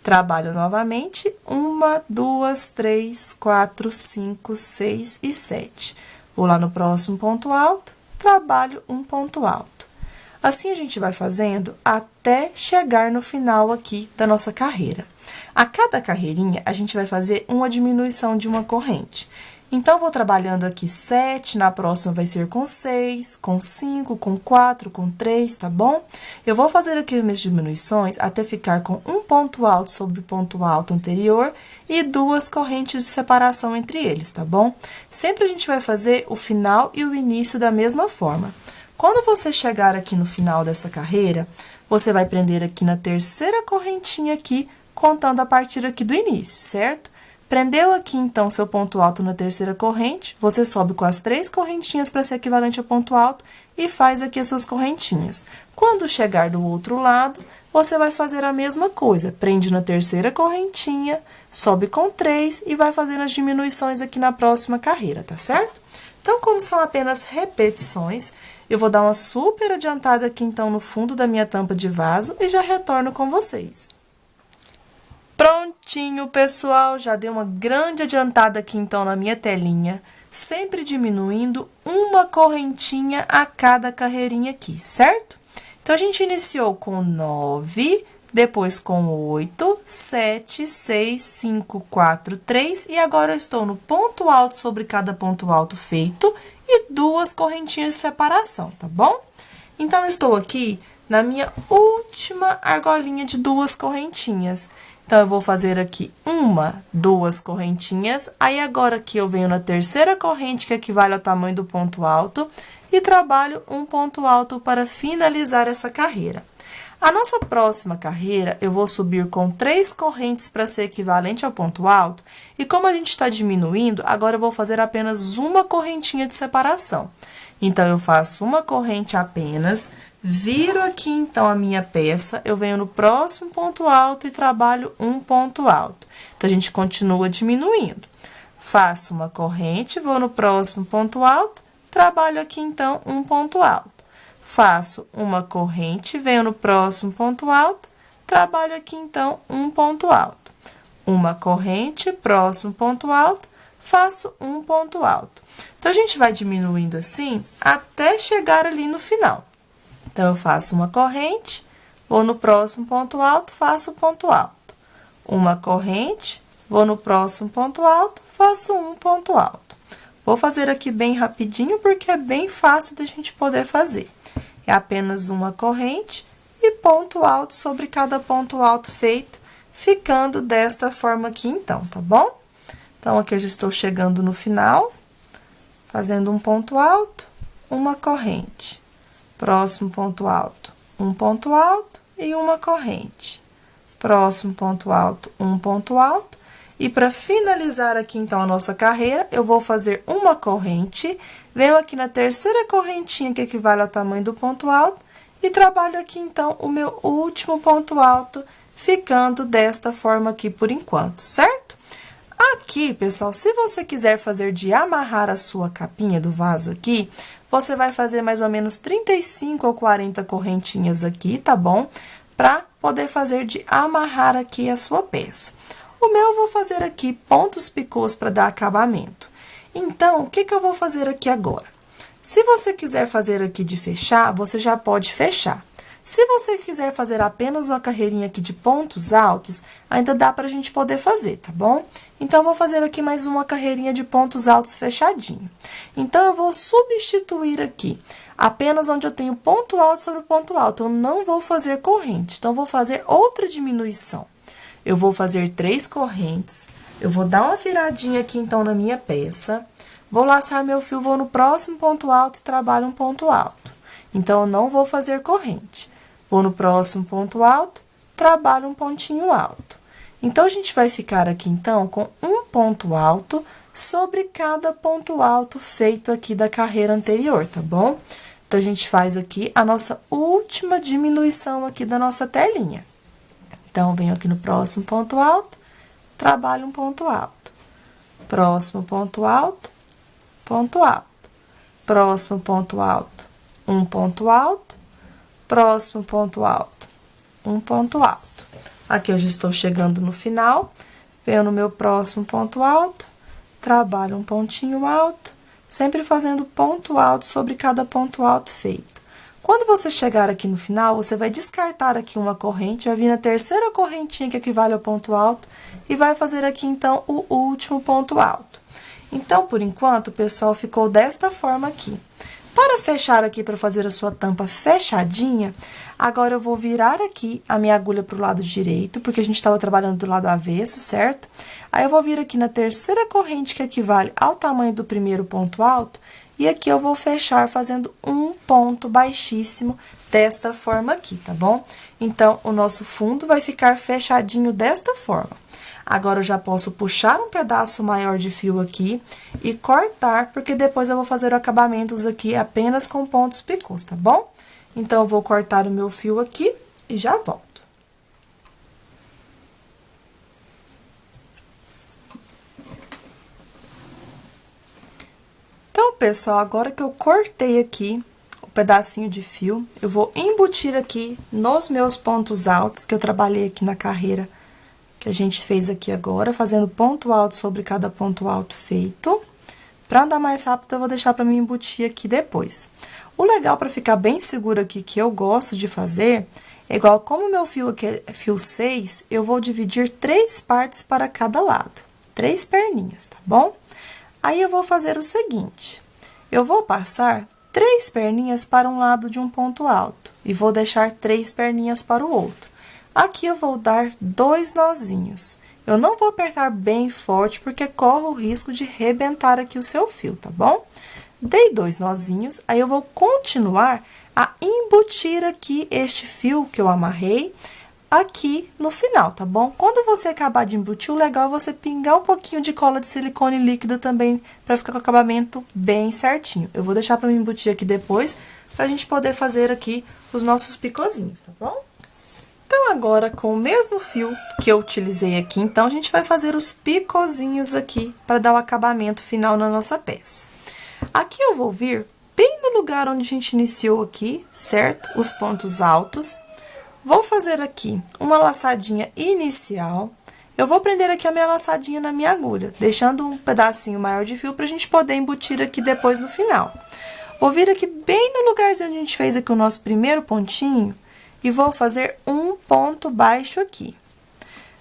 Trabalho novamente, 1, 2, 3, 4, 5, 6 e 7. Vou lá no próximo ponto alto, trabalho um ponto alto. Assim, a gente vai fazendo até chegar no final aqui da nossa carreira. A cada carreirinha, a gente vai fazer uma diminuição de uma corrente. Então, vou trabalhando aqui 7, na próxima vai ser com 6, com 5, com 4, com 3, tá bom? Eu vou fazer aqui as minhas diminuições até ficar com um ponto alto sobre o ponto alto anterior e 2 correntes de separação entre eles, tá bom? Sempre a gente vai fazer o final e o início da mesma forma. Quando você chegar aqui no final dessa carreira, você vai prender aqui na terceira correntinha aqui, contando a partir aqui do início, certo? Prendeu aqui, então, seu ponto alto na terceira corrente, você sobe com as 3 correntinhas para ser equivalente ao ponto alto e faz aqui as suas correntinhas. Quando chegar do outro lado, você vai fazer a mesma coisa. Prende na terceira correntinha, sobe com 3 e vai fazendo as diminuições aqui na próxima carreira, tá certo? Então, como são apenas repetições, eu vou dar uma super adiantada aqui, então, no fundo da minha tampa de vaso e já retorno com vocês. Prontinho, pessoal, já dei uma grande adiantada aqui, então, na minha telinha, sempre diminuindo uma correntinha a cada carreirinha aqui, certo? Então, a gente iniciou com 9, depois com 8, 7, 6, 5, 4, 3, e agora eu estou no ponto alto sobre cada ponto alto feito e 2 correntinhas de separação, tá bom? Então, eu estou aqui na minha última argolinha de 2 correntinhas. Então, eu vou fazer aqui 1, 2 correntinhas, aí agora aqui eu venho na terceira corrente, que equivale ao tamanho do ponto alto, e trabalho um ponto alto para finalizar essa carreira. A nossa próxima carreira, eu vou subir com 3 correntes para ser equivalente ao ponto alto, e como a gente está diminuindo, agora eu vou fazer apenas uma correntinha de separação. Então, eu faço uma corrente apenas, viro aqui, então, a minha peça, eu venho no próximo ponto alto e trabalho um ponto alto. Então, a gente continua diminuindo. Faço uma corrente, vou no próximo ponto alto, trabalho aqui, então, um ponto alto. Faço uma corrente, venho no próximo ponto alto, trabalho aqui, então, um ponto alto. Uma corrente, próximo ponto alto, faço um ponto alto. Então, a gente vai diminuindo assim até chegar ali no final. Então, eu faço uma corrente, vou no próximo ponto alto, faço ponto alto. Uma corrente, vou no próximo ponto alto, faço um ponto alto. Vou fazer aqui bem rapidinho, porque é bem fácil da gente poder fazer. É apenas uma corrente e ponto alto sobre cada ponto alto feito, ficando desta forma aqui, então, tá bom? Então, aqui eu já estou chegando no final, fazendo um ponto alto, uma corrente. Próximo ponto alto, um ponto alto e uma corrente. Próximo ponto alto, um ponto alto. E para finalizar aqui, então, a nossa carreira, eu vou fazer uma corrente, venho aqui na terceira correntinha, que equivale ao tamanho do ponto alto, e trabalho aqui, então, o meu último ponto alto, ficando desta forma aqui por enquanto, certo? Aqui, pessoal, se você quiser fazer de amarrar a sua capinha do vaso aqui, você vai fazer mais ou menos 35 ou 40 correntinhas aqui, tá bom? Pra poder fazer de amarrar aqui a sua peça. O meu eu vou fazer aqui pontos picôs para dar acabamento. Então, o que que eu vou fazer aqui agora? Se você quiser fazer aqui de fechar, você já pode fechar. Se você quiser fazer apenas uma carreirinha aqui de pontos altos, ainda dá pra gente poder fazer, tá bom? Então, eu vou fazer aqui mais uma carreirinha de pontos altos fechadinho. Então, eu vou substituir aqui apenas onde eu tenho ponto alto sobre ponto alto. Eu não vou fazer corrente, então, eu vou fazer outra diminuição. Eu vou fazer 3 correntes, eu vou dar uma viradinha aqui, então, na minha peça, vou laçar meu fio, vou no próximo ponto alto e trabalho um ponto alto. Então, eu não vou fazer corrente. Vou no próximo ponto alto, trabalho um pontinho alto. Então, a gente vai ficar aqui, então, com um ponto alto sobre cada ponto alto feito aqui da carreira anterior, tá bom? Então, a gente faz aqui a nossa última diminuição aqui da nossa telinha. Então, venho aqui no próximo ponto alto, trabalho um ponto alto. Próximo ponto alto, ponto alto. Próximo ponto alto, um ponto alto. Próximo ponto alto, um ponto alto. Aqui eu já estou chegando no final, venho no meu próximo ponto alto, trabalho um pontinho alto, sempre fazendo ponto alto sobre cada ponto alto feito. Quando você chegar aqui no final, você vai descartar aqui uma corrente, vai vir na terceira correntinha que equivale ao ponto alto e vai fazer aqui, então, o último ponto alto. Então, por enquanto, pessoal, ficou desta forma aqui. Para fechar aqui, para fazer a sua tampa fechadinha, agora eu vou virar aqui a minha agulha para o lado direito, porque a gente estava trabalhando do lado avesso, certo? Aí, eu vou vir aqui na terceira corrente, que equivale ao tamanho do primeiro ponto alto, e aqui eu vou fechar fazendo um ponto baixíssimo desta forma aqui, tá bom? Então, o nosso fundo vai ficar fechadinho desta forma. Agora, eu já posso puxar um pedaço maior de fio aqui e cortar, porque depois eu vou fazer acabamentos aqui apenas com pontos picôs, tá bom? Então, eu vou cortar o meu fio aqui e já volto. Então, pessoal, agora que eu cortei aqui o pedacinho de fio, eu vou embutir aqui nos meus pontos altos, que eu trabalhei aqui na carreira que a gente fez aqui agora, fazendo ponto alto sobre cada ponto alto feito. Para andar mais rápido, eu vou deixar para me embutir aqui depois. O legal para ficar bem seguro aqui, que eu gosto de fazer, é igual como o meu fio aqui é fio 6, eu vou dividir 3 partes para cada lado. 3 perninhas, tá bom? Aí, eu vou fazer o seguinte, eu vou passar 3 perninhas para um lado de um ponto alto e vou deixar 3 perninhas para o outro. Aqui, eu vou dar 2 nozinhos. Eu não vou apertar bem forte, porque corre o risco de rebentar aqui o seu fio, tá bom? Dei 2 nozinhos, aí eu vou continuar a embutir aqui este fio que eu amarrei aqui no final, tá bom? Quando você acabar de embutir, o legal é você pingar um pouquinho de cola de silicone líquido também, para ficar com o acabamento bem certinho. Eu vou deixar para me embutir aqui depois, pra gente poder fazer aqui os nossos picozinhos, tá bom? Então, agora, com o mesmo fio que eu utilizei aqui, então, a gente vai fazer os picozinhos aqui, para dar o acabamento final na nossa peça. Aqui, eu vou vir bem no lugar onde a gente iniciou aqui, certo? Os pontos altos. Vou fazer aqui uma laçadinha inicial. Eu vou prender aqui a minha laçadinha na minha agulha, deixando um pedacinho maior de fio, pra gente poder embutir aqui depois no final. Vou vir aqui bem no lugarzinho onde a gente fez aqui o nosso primeiro pontinho, e vou fazer um ponto baixo aqui.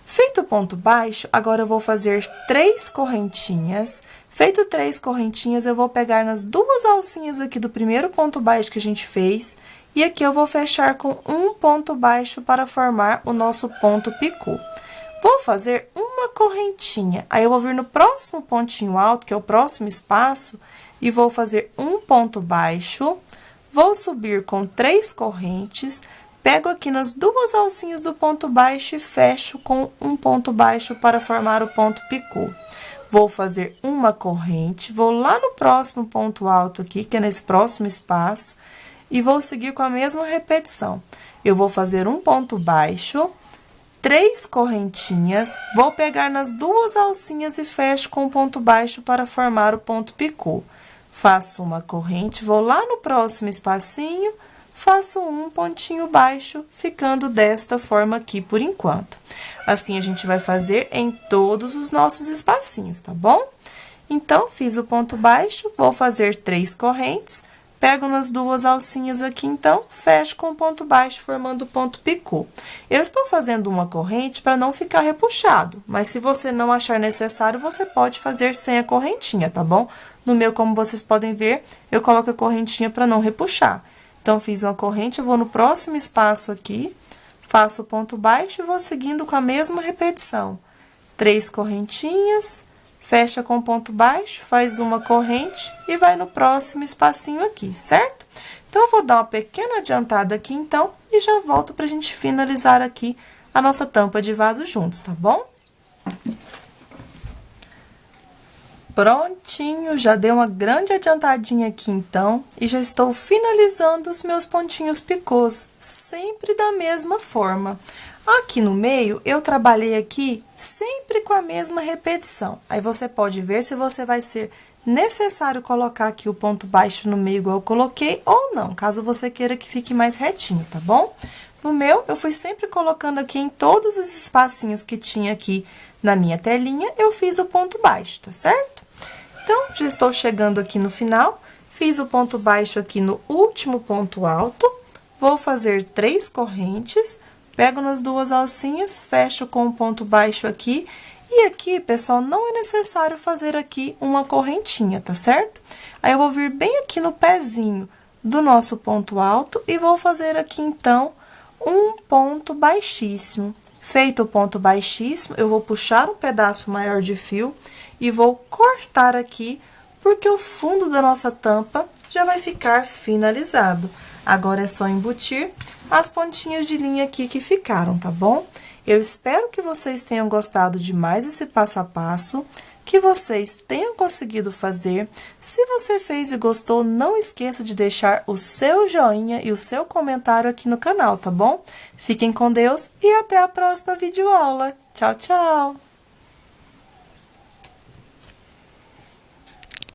Feito o ponto baixo, agora eu vou fazer 3 correntinhas. Feito 3 correntinhas, eu vou pegar nas 2 alcinhas aqui do primeiro ponto baixo que a gente fez, e aqui eu vou fechar com um ponto baixo para formar o nosso ponto picô. Vou fazer uma correntinha, aí eu vou vir no próximo pontinho alto, que é o próximo espaço, e vou fazer um ponto baixo, vou subir com 3 correntes, pego aqui nas 2 alcinhas do ponto baixo e fecho com um ponto baixo para formar o ponto picô. Vou fazer uma corrente, vou lá no próximo ponto alto aqui, que é nesse próximo espaço, e vou seguir com a mesma repetição. Eu vou fazer um ponto baixo, 3 correntinhas, vou pegar nas 2 alcinhas e fecho com um ponto baixo para formar o ponto picô. Faço uma corrente, vou lá no próximo espacinho, faço um pontinho baixo, ficando desta forma aqui por enquanto. Assim, a gente vai fazer em todos os nossos espacinhos, tá bom? Então, fiz o ponto baixo, vou fazer 3 correntes, Pego nas duas alcinhas aqui, então, fecho com ponto baixo, formando o ponto picô. Eu estou fazendo uma corrente para não ficar repuxado, mas se você não achar necessário, você pode fazer sem a correntinha, tá bom? No meu, como vocês podem ver, eu coloco a correntinha para não repuxar. Então, fiz uma corrente, eu vou no próximo espaço aqui, faço o ponto baixo e vou seguindo com a mesma repetição. 3 correntinhas, fecha com ponto baixo, faz uma corrente e vai no próximo espacinho aqui, certo? Então, eu vou dar uma pequena adiantada aqui, então, e já volto pra gente finalizar aqui a nossa tampa de vaso juntos, tá bom? Prontinho, já dei uma grande adiantadinha aqui, então, e já estou finalizando os meus pontinhos picôs, sempre da mesma forma. Aqui no meio, eu trabalhei aqui sempre com a mesma repetição. Aí, você pode ver se você vai ser necessário colocar aqui o ponto baixo no meio, igual eu coloquei, ou não, caso você queira que fique mais retinho, tá bom? No meu, eu fui sempre colocando aqui em todos os espacinhos que tinha aqui na minha telinha, eu fiz o ponto baixo, tá certo? Então, já estou chegando aqui no final, fiz o ponto baixo aqui no último ponto alto, vou fazer 3 correntes, pego nas duas alcinhas, fecho com um ponto baixo aqui, e aqui, pessoal, não é necessário fazer aqui uma correntinha, tá certo? Aí, eu vou vir bem aqui no pezinho do nosso ponto alto e vou fazer aqui, então, um ponto baixíssimo. Feito o ponto baixíssimo, eu vou puxar um pedaço maior de fio e vou cortar aqui, porque o fundo da nossa tampa já vai ficar finalizado. Agora, é só embutir as pontinhas de linha aqui que ficaram, tá bom? Eu espero que vocês tenham gostado de mais esse passo a passo, que vocês tenham conseguido fazer. Se você fez e gostou, não esqueça de deixar o seu joinha e o seu comentário aqui no canal, tá bom? Fiquem com Deus e até a próxima videoaula. Tchau, tchau!